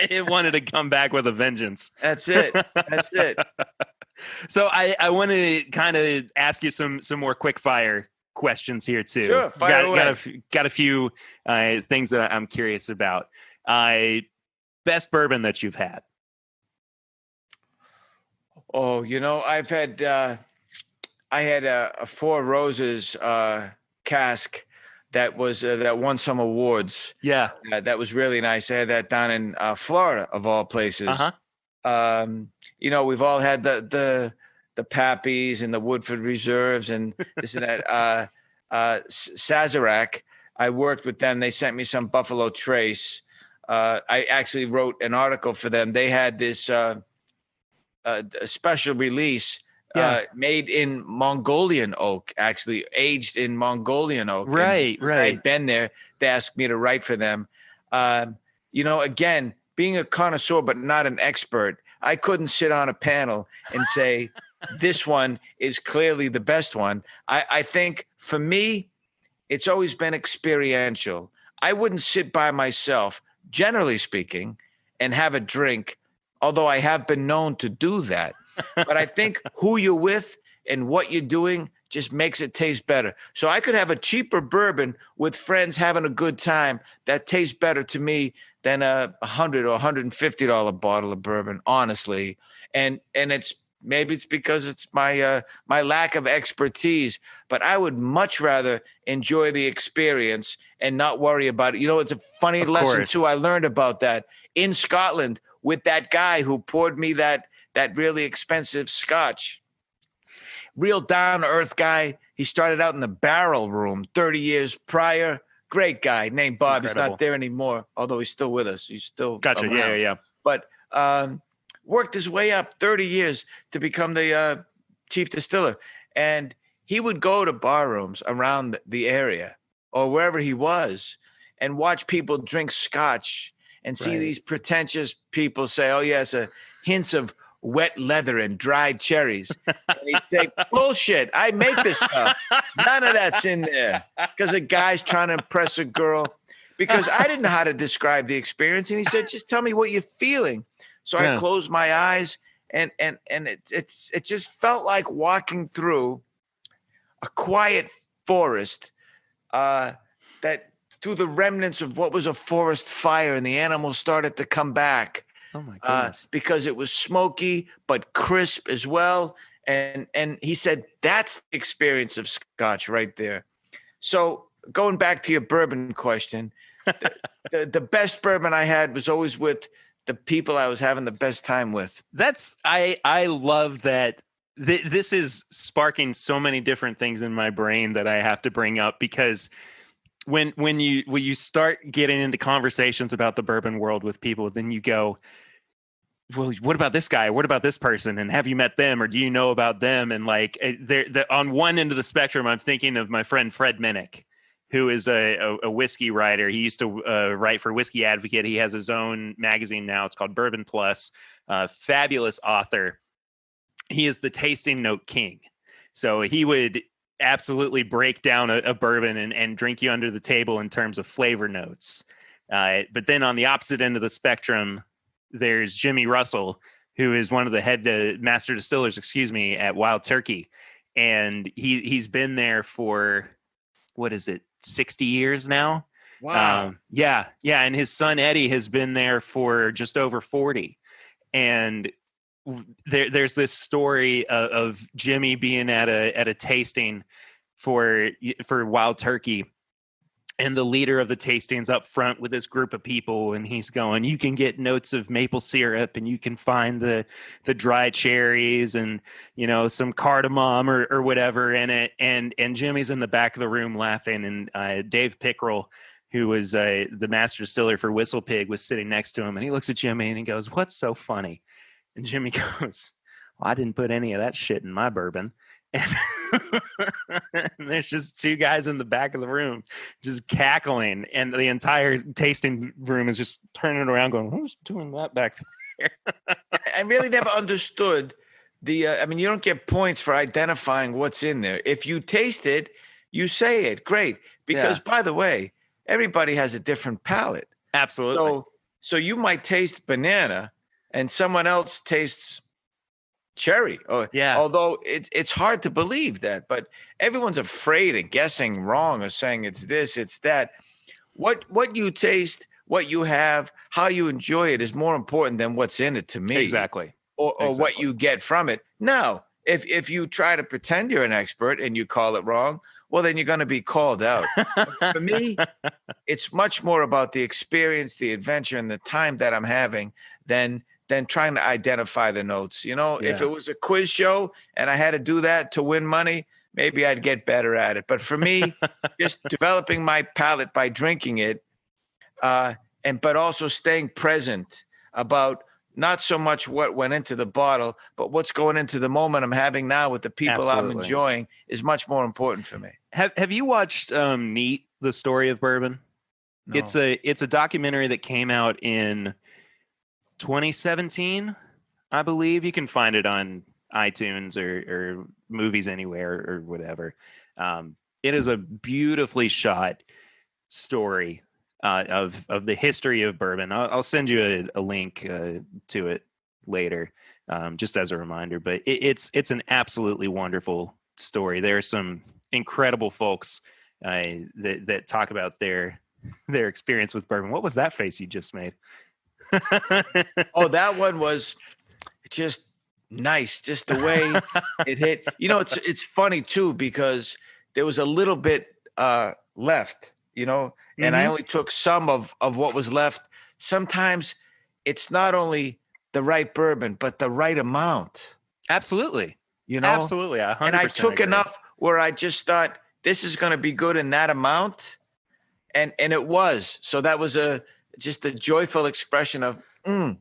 It wanted to come back with a vengeance. That's it. So I want to kind of ask you some more quick fire questions here too. Sure, fire away. Got a few things that I'm curious about. Best bourbon that you've had? Oh, I've had I had a Four Roses cask that won some awards. Yeah. That was really nice. I had that down in Florida, of all places. Uh-huh. We've all had the Pappies and the Woodford Reserves and this and that. Sazerac, I worked with them. They sent me some Buffalo Trace. I actually wrote an article for them. They had this a special release made in Mongolian oak, actually aged in Mongolian oak. Right. I'd been there. They asked me to write for them. Again, being a connoisseur but not an expert, I couldn't sit on a panel and say this one is clearly the best one. I think for me, it's always been experiential. I wouldn't sit by myself, generally speaking, and have a drink, although I have been known to do that. But I think who you're with and what you're doing just makes it taste better. So I could have a cheaper bourbon with friends having a good time that tastes better to me than a $100 or $150 bottle of bourbon, honestly. And it's maybe it's because it's my lack of expertise, but I would much rather enjoy the experience and not worry about it. It's a funny lesson too. I learned about that in Scotland with that guy who poured me that really expensive scotch. Real down-to-earth guy. He started out in the barrel room 30 years prior. Great guy named Bob. He's not there anymore, although he's still with us. He's still around. Yeah. But worked his way up 30 years to become the chief distiller. And he would go to bar rooms around the area or wherever he was and watch people drink scotch and see these pretentious people say, oh, yes, hints of wet leather and dried cherries. And he'd say, bullshit, I make this stuff. None of that's in there. Because a guy's trying to impress a girl. Because I didn't know how to describe the experience. And he said, just tell me what you're feeling. So I closed my eyes and it just felt like walking through a quiet forest that through the remnants of what was a forest fire, and the animals started to come back. Oh my goodness. Because it was smoky but crisp as well. And he said that's the experience of Scotch right there. So going back to your bourbon question, the best bourbon I had was always with the people I was having the best time with. I love that. This is sparking so many different things in my brain that I have to bring up, because when you start getting into conversations about the bourbon world with people, then you go, well, what about this guy? What about this person? And have you met them, or do you know about them? And like, they're on one end of the spectrum, I'm thinking of my friend Fred Minnick, who is a whiskey writer. He used to write for Whiskey Advocate. He has his own magazine now. It's called Bourbon Plus. Fabulous author. He is the tasting note king. So he would absolutely break down a bourbon and drink you under the table in terms of flavor notes. But then on the opposite end of the spectrum, there's Jimmy Russell, who is one of the head master distillers, at Wild Turkey. And he's been there for, 60 years now? Wow. Yeah. And his son, Eddie, has been there for just over 40. And there's this story of Jimmy being at a tasting for Wild Turkey, and the leader of the tastings up front with this group of people, and he's going, you can get notes of maple syrup, and you can find the dry cherries and, some cardamom or whatever in it. And Jimmy's in the back of the room laughing. And Dave Pickrell, who was the master distiller for Whistle Pig, was sitting next to him, and he looks at Jimmy and he goes, what's so funny? And Jimmy goes, well, I didn't put any of that shit in my bourbon. And there's just two guys in the back of the room just cackling, and the entire tasting room is just turning around going, who's doing that back there? I really never understood you don't get points for identifying what's in there. If you taste it, you say it. Great. Because by the way, everybody has a different palate. Absolutely. So you might taste banana and someone else tastes cherry. Although it's hard to believe that, but everyone's afraid of guessing wrong or saying it's this, it's that. What you taste, what you have, how you enjoy it is more important than what's in it to me. Exactly. Or what you get from it. Now, if you try to pretend you're an expert and you call it wrong, well, then you're going to be called out. For me, it's much more about the experience, the adventure, and the time that I'm having than trying to identify the notes. If it was a quiz show and I had to do that to win money, maybe I'd get better at it. But for me, just developing my palate by drinking it, but also staying present about not so much what went into the bottle, but what's going into the moment I'm having now with the people I'm enjoying is much more important for me. Have you watched Neat, The Story of Bourbon? No. It's a documentary that came out in 2017, I believe. You can find it on iTunes or Movies Anywhere or whatever. It is a beautifully shot story of the history of bourbon. I'll send you a link to it later, just as a reminder. But it's an absolutely wonderful story. There are some incredible folks that talk about their experience with bourbon. What was that face you just made? Oh, that one was just nice, just the way it hit. It's funny too, because there was a little bit left, and I only took some of what was left. Sometimes it's not only the right bourbon, but the right amount. Absolutely. Absolutely. 100% and I took agree. enough where I just thought this is going to be good in that amount. And it was. So that was just a joyful expression of, nailed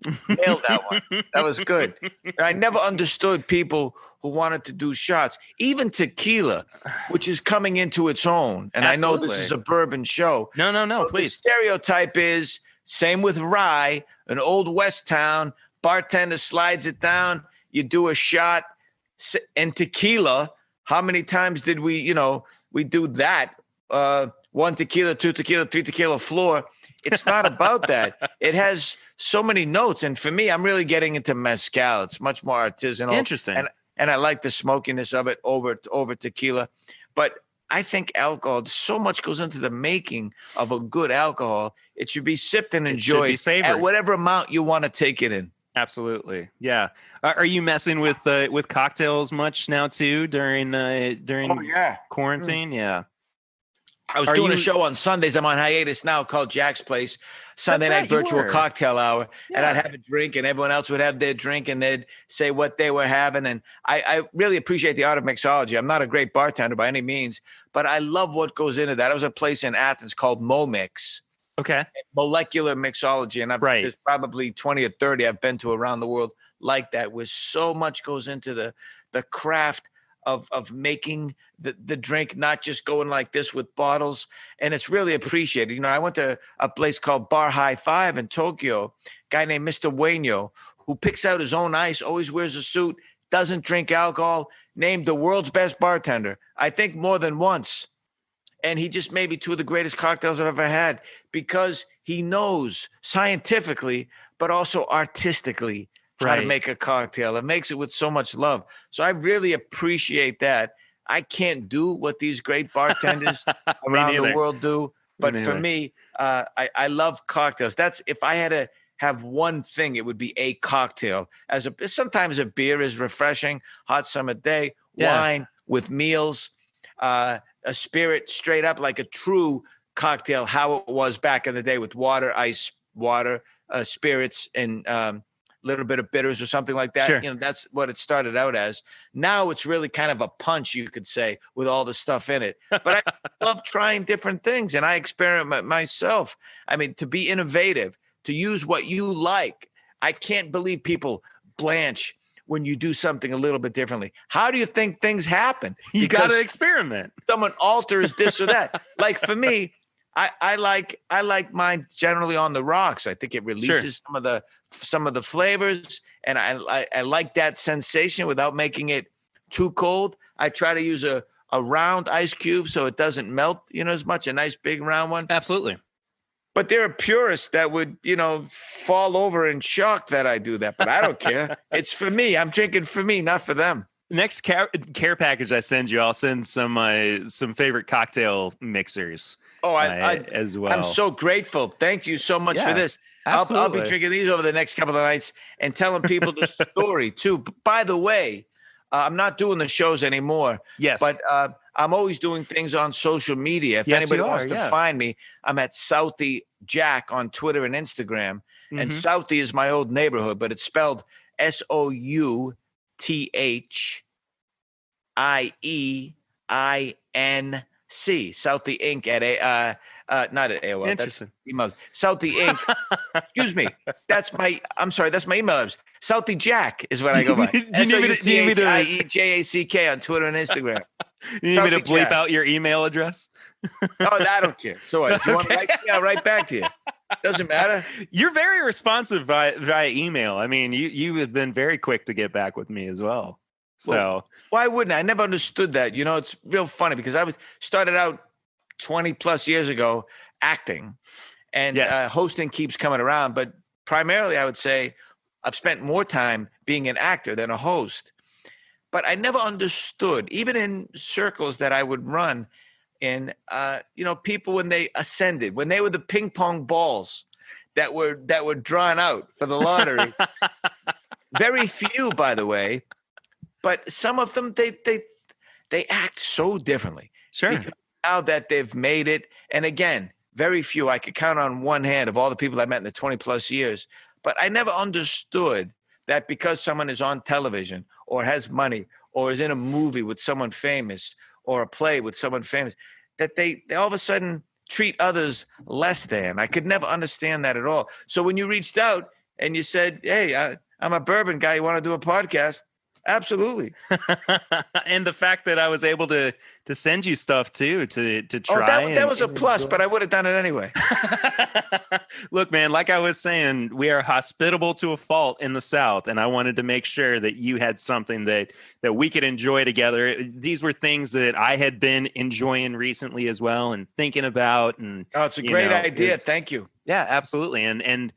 that one. That was good. And I never understood people who wanted to do shots, even tequila, which is coming into its own. And Absolutely. I know this is a bourbon show. No, So please. the stereotype is same with rye, an old West town, bartender slides it down, you do a shot, and tequila. How many times did we do that? 1 tequila, 2 tequila, 3 tequila floor. It's not about that. It has so many notes. And for me, I'm really getting into mezcal. It's much more artisanal. Interesting. And I like the smokiness of it over tequila. But I think alcohol, so much goes into the making of a good alcohol. It should be sipped and enjoyed at whatever amount you want to take it in. Absolutely. Yeah. Are you messing with cocktails much now too during quarantine? Yeah. I was doing a show on Sundays. I'm on hiatus now called Jack's Place, Sunday night virtual cocktail hour. Yeah. And I'd have a drink and everyone else would have their drink and they'd say what they were having. And I really appreciate the art of mixology. I'm not a great bartender by any means, but I love what goes into that. I was a place in Athens called Momix. Okay. Molecular mixology. And there's probably 20 or 30 I've been to around the world like that, where so much goes into the craft of making the drink, not just going like this with bottles. And it's really appreciated. You know, I went to a place called Bar High Five in Tokyo, guy named Mr. Ueno, who picks out his own ice, always wears a suit, doesn't drink alcohol, named the world's best bartender, I think more than once. And he just made me two of the greatest cocktails I've ever had because he knows scientifically, but also artistically how to make a cocktail. It makes it with so much love. So I really appreciate that. I can't do what these great bartenders around the world do. But for me, I love cocktails. That's if I had to have one thing, it would be a cocktail. Sometimes a beer is refreshing, hot summer day, wine with meals, a spirit straight up like a true cocktail, how it was back in the day with water, ice, water, spirits, and little bit of bitters or something like that. Sure. You know, that's what it started out as. Now it's really kind of a punch, you could say, with all the stuff in it. But I love trying different things, and I experiment myself. I mean, to be innovative, to use what you like. I can't believe people blanch when you do something a little bit differently. How do you think things happen? You got to experiment. Someone alters this or that. Like for me, I like mine generally on the rocks. I think it releases some of the flavors, and I like that sensation without making it too cold. I try to use a round ice cube so it doesn't melt, as much. A nice big round one. Absolutely. But there are purists that would, fall over in shock that I do that. But I don't care. It's for me. I'm drinking for me, not for them. Next care package I send you, I'll send some favorite cocktail mixers. Oh, as well. I'm so grateful. Thank you so much for this. I'll be drinking these over the next couple of nights and telling people the story too. By the way, I'm not doing the shows anymore. Yes. But I'm always doing things on social media. If anybody wants to find me, I'm at Southie Jack on Twitter and Instagram. Mm-hmm. And Southie is my old neighborhood, but it's spelled SOUTHIEINC Southie Inc. at not at AOL. Interesting. That's emails. Southie Inc. Excuse me. That's my email address. Southie Jack is what I go by. Do you need me to SOUTHIEJACK on Twitter and Instagram. You need me to bleep out your email address? Oh, I don't care. So what? Do you want to write back to you? Doesn't matter. You're very responsive via email. I mean, you have been very quick to get back with me as well. So why wouldn't I? I never understood that. It's real funny because I started out 20 plus years ago acting, and hosting keeps coming around. But primarily, I would say I've spent more time being an actor than a host. But I never understood, even in circles that I would run in, people when they ascended, when they were the ping pong balls that were drawn out for the lottery. Very few, by the way. But some of them, they act so differently. Sure. Because now that they've made it, and again, very few. I could count on one hand of all the people I met in the 20 plus years. But I never understood that because someone is on television or has money or is in a movie with someone famous or a play with someone famous, that they all of a sudden treat others less than. I could never understand that at all. So when you reached out and you said, hey, I'm a bourbon guy, you want to do a podcast? Absolutely. And the fact that I was able to send you stuff too to try. That was a plus, but I would have done it anyway. Look, man, like I was saying, we are hospitable to a fault in the South, and I wanted to make sure that you had something that we could enjoy together. These were things that I had been enjoying recently as well and thinking about. And it's a great idea. Thank you. Yeah, absolutely. And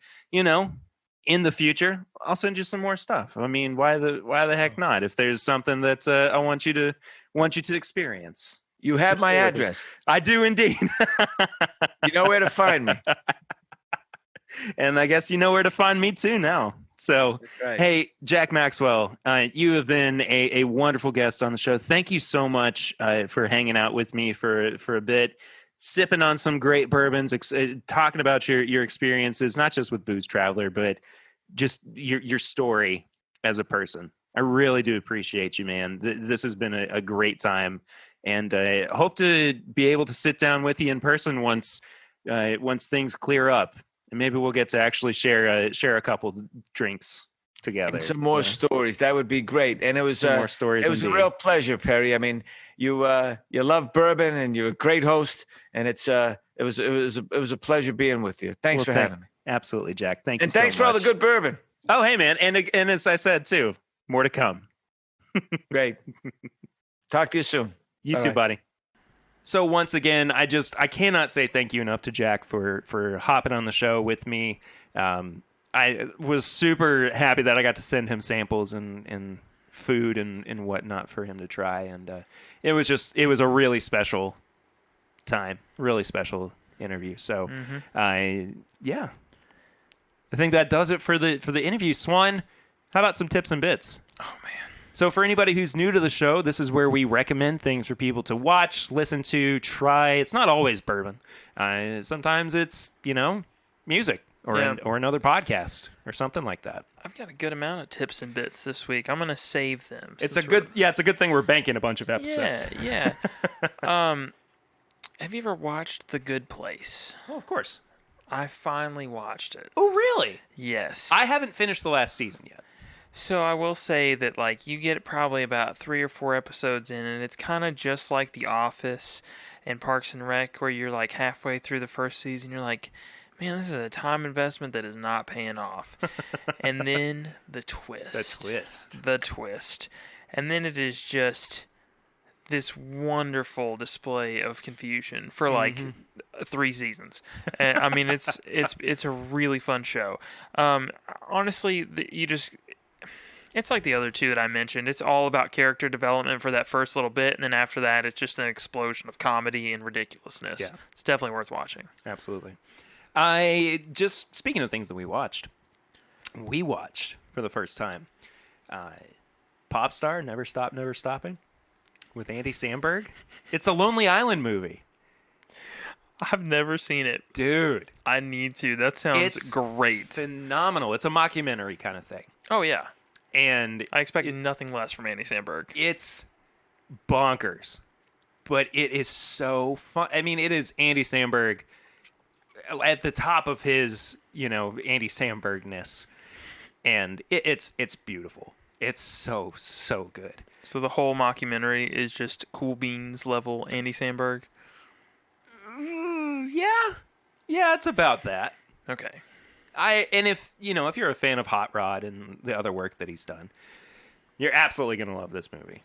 in the future, I'll send you some more stuff. I mean, why the heck not? If there's something that I want you to experience. You have my address. I do indeed. You know where to find me. And I guess you know where to find me too now. So, right. Hey, Jack Maxwell, you have been a wonderful guest on the show. Thank you so much for hanging out with me for a bit, sipping on some great bourbons, talking about your experiences, not just with Booze Traveler, but just your story as a person. I really do appreciate you, man. This has been a great time, and I hope to be able to sit down with you in person once things clear up. And maybe we'll get to actually share a couple drinks together. And some more stories. That would be great. And it was more stories. It was indeed. a real pleasure, Perry. I mean, you love bourbon, and you're a great host. And it was a pleasure being with you. Thanks for having me. Absolutely, Jack. Thank you. And thanks for all the good bourbon. Oh, hey, man. And as I said too, more to come. Great. Talk to you soon. You too, buddy. So once again, I cannot say thank you enough to Jack for hopping on the show with me. I was super happy that I got to send him samples and food and whatnot for him to try. And it was a really special time, really special interview. So I think that does it for the interview. Swan, how about some tips and bits? Oh, man. So for anybody who's new to the show, this is where we recommend things for people to watch, listen to, try. It's not always bourbon. Sometimes it's, music or another podcast or something like that. I've got a good amount of tips and bits this week. I'm going to save them. It's a good thing we're banking a bunch of episodes. Yeah. Have you ever watched The Good Place? Oh, of course. I finally watched it. Oh, really? Yes. I haven't finished the last season yet. So I will say that, you get probably about 3 or 4 episodes in, and it's kind of just like The Office and Parks and Rec, where you're halfway through the first season, you're like, man, this is a time investment that is not paying off. And then the twist. The twist. And then it is just this wonderful display of confusion for 3 seasons. And, I mean, it's a really fun show. Honestly, it's like the other two that I mentioned. It's all about character development for that first little bit, and then after that, it's just an explosion of comedy and ridiculousnly. Yeah. It's definitely worth watching. Absolutely. Speaking of things that we watched for the first time, Popstar, Never Stop, Never Stopping, with Andy Samberg. It's a Lonely Island movie. I've never seen it. Dude. I need to. That sounds great. Phenomenal. It's a mockumentary kind of thing. Oh, yeah. And I expect nothing less from Andy Samberg. It's bonkers, but it is so fun. I mean, it is Andy Samberg at the top of his, Andy Sambergness, and it's beautiful. It's so good. So the whole mockumentary is just Cool Beans level Andy Samberg? Yeah, it's about that. Okay. If you're a fan of Hot Rod and the other work that he's done, you're absolutely going to love this movie.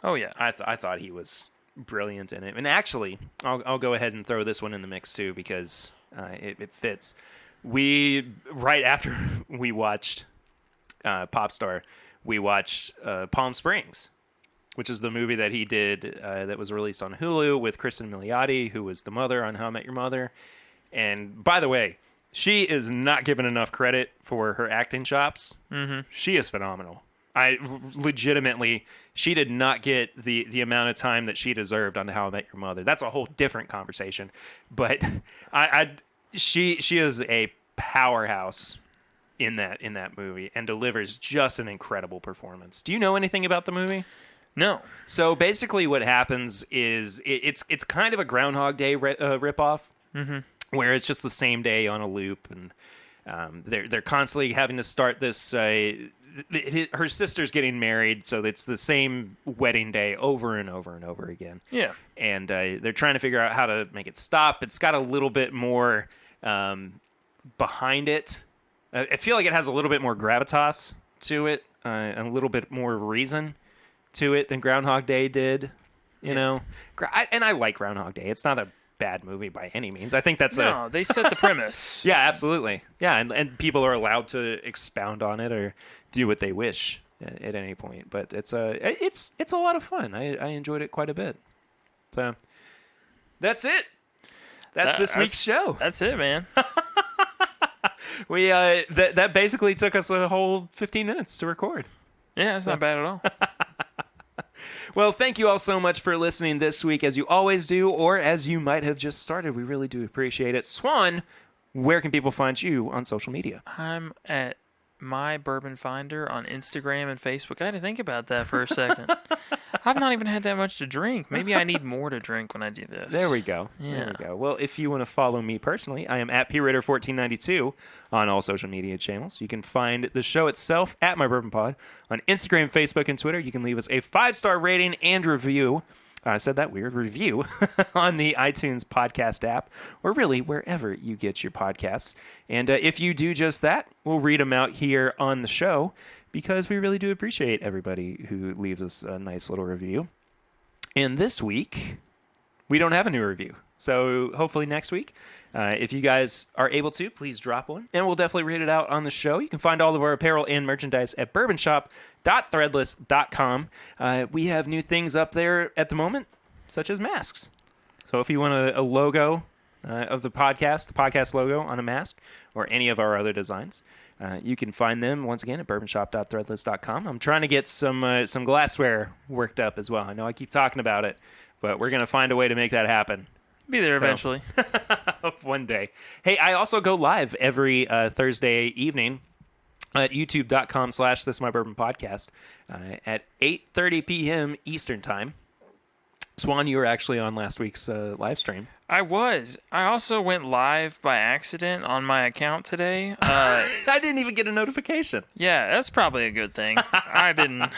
Oh yeah, I thought he was brilliant in it. And actually, I'll go ahead and throw this one in the mix too because it fits. Right after we watched Popstar, we watched Palm Springs, which is the movie that he did that was released on Hulu with Kristen Milioti, who was the mother on How I Met Your Mother. And by the way, she is not given enough credit for her acting chops. Mm-hmm. She is phenomenal. She did not get the amount of time that she deserved on How I Met Your Mother. That's a whole different conversation. But she is a powerhouse in that movie and delivers just an incredible performance. Do you know anything about the movie? No. So basically, what happens is it's kind of a Groundhog Day ripoff. Mm-hmm. Where it's just the same day on a loop, and they're constantly having to start this. Her sister's getting married, so it's the same wedding day over and over and over again. Yeah, and they're trying to figure out how to make it stop. It's got a little bit more behind it. I feel like it has a little bit more gravitas to it, and a little bit more reason to it than Groundhog Day did. And I like Groundhog Day. It's not a bad movie by any means. I think that's they set the premise. Yeah, absolutely. Yeah, and people are allowed to expound on it or do what they wish at any point. But it's a lot of fun. I enjoyed it quite a bit. So that's it. That's this week's show. That's it, man. We that basically took us a whole 15 minutes to record. Yeah, it's not bad at all. Well, thank you all so much for listening this week, as you always do, or as you might have just started. We really do appreciate it. Swan, where can people find you on social media? I'm at My Bourbon Finder on Instagram and Facebook. I had to think about that for a second. I've not even had that much to drink. Maybe I need more to drink when I do this. There we go. Yeah. There we go. Well, if you want to follow me personally, I am at PRitter1492 on all social media channels. You can find the show itself at My Bourbon Pod on Instagram, Facebook, and Twitter. You can leave us a 5-star rating and review. I said that weird, review on the iTunes podcast app, or really wherever you get your podcasts. And if you do just that, we'll read them out here on the show, because we really do appreciate everybody who leaves us a nice little review. And this week, we don't have a new review. So hopefully next week, if you guys are able to, please drop one, and we'll definitely read it out on the show. You can find all of our apparel and merchandise at bourbonshop.threadless.com. We have new things up there at the moment, such as masks. So if you want a logo of the podcast logo on a mask, or any of our other designs, you can find them, once again, at bourbonshop.threadless.com. I'm trying to get some glassware worked up as well. I know I keep talking about it, but we're going to find a way to make that happen. Be there eventually. One day. Hey, I also go live every Thursday evening at youtube.com/thismybourbonpodcast at 8:30 p.m. Eastern Time. Swan, you were actually on last week's live stream. I was. I also went live by accident on my account today. I didn't even get a notification. Yeah, that's probably a good thing. I didn't.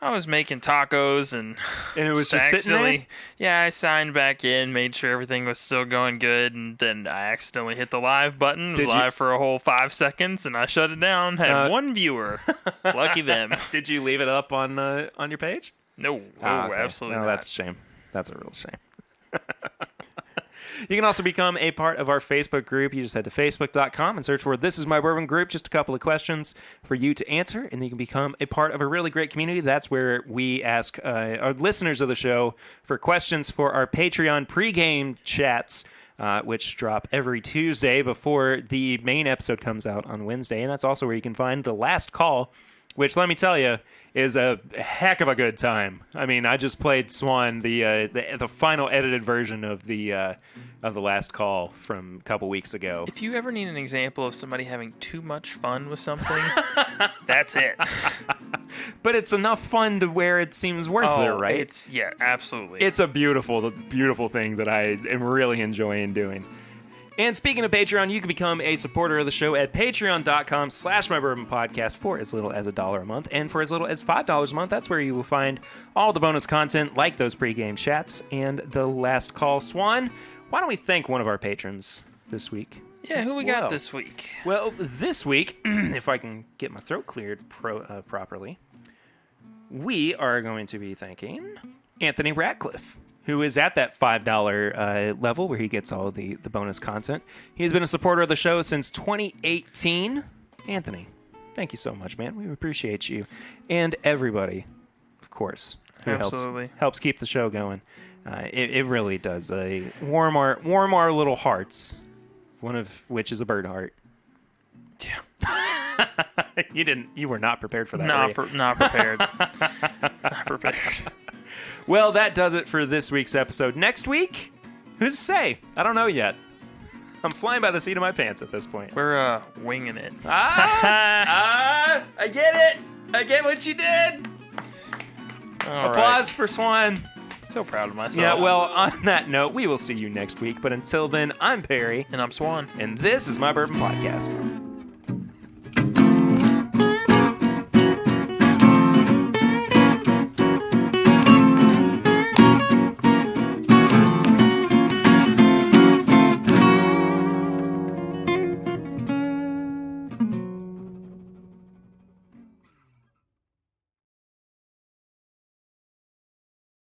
I was making tacos and it was just sitting there? Yeah, I signed back in, made sure everything was still going good, and then I accidentally hit the live button. It was live for a whole 5 seconds, and I shut it down. Had one viewer. Lucky them. Did you leave it up on your page? No. Okay. Absolutely no, not. That's a shame. That's a real shame. You can also become a part of our Facebook group. You just head to facebook.com and search for This Is My Bourbon Group. Just a couple of questions for you to answer, and then you can become a part of a really great community. That's where we ask our listeners of the show for questions for our Patreon pregame chats, which drop every Tuesday before the main episode comes out on Wednesday. And that's also where you can find The Last Call, which, let me tell you, is a heck of a good time. I mean, I just played Swan, the final edited version of the Last Call from a couple weeks ago. If you ever need an example of somebody having too much fun with something, that's it. But it's enough fun to where it seems worth it, right? Yeah, absolutely. It's a beautiful, beautiful thing that I am really enjoying doing. And speaking of Patreon, you can become a supporter of the show at patreon.com/mybourbonpodcast for as little as $1 a month. And for as little as $5 a month, that's where you will find all the bonus content like those pregame chats and the Last Call. Swan, why don't we thank one of our patrons this week? Yeah, who we got this week? Well, this week, if I can get my throat cleared properly, we are going to be thanking Anthony Ratcliffe, who is at that $5 level where he gets all the bonus content. He's been a supporter of the show since 2018. Anthony, thank you so much, man. We appreciate you. And everybody, of course, who helps keep the show going. It really does warm our little hearts, one of which is a bird heart. Yeah. You were not prepared for that. Not prepared. Not prepared. Well, that does it for this week's episode. Next week, who's to say? I don't know yet. I'm flying by the seat of my pants at this point. We're winging it. I get it. I get what you did. Applause for Swan. So proud of myself. Yeah, well, on that note, we will see you next week. But until then, I'm Perry. And I'm Swan. And this is My Bourbon Podcast.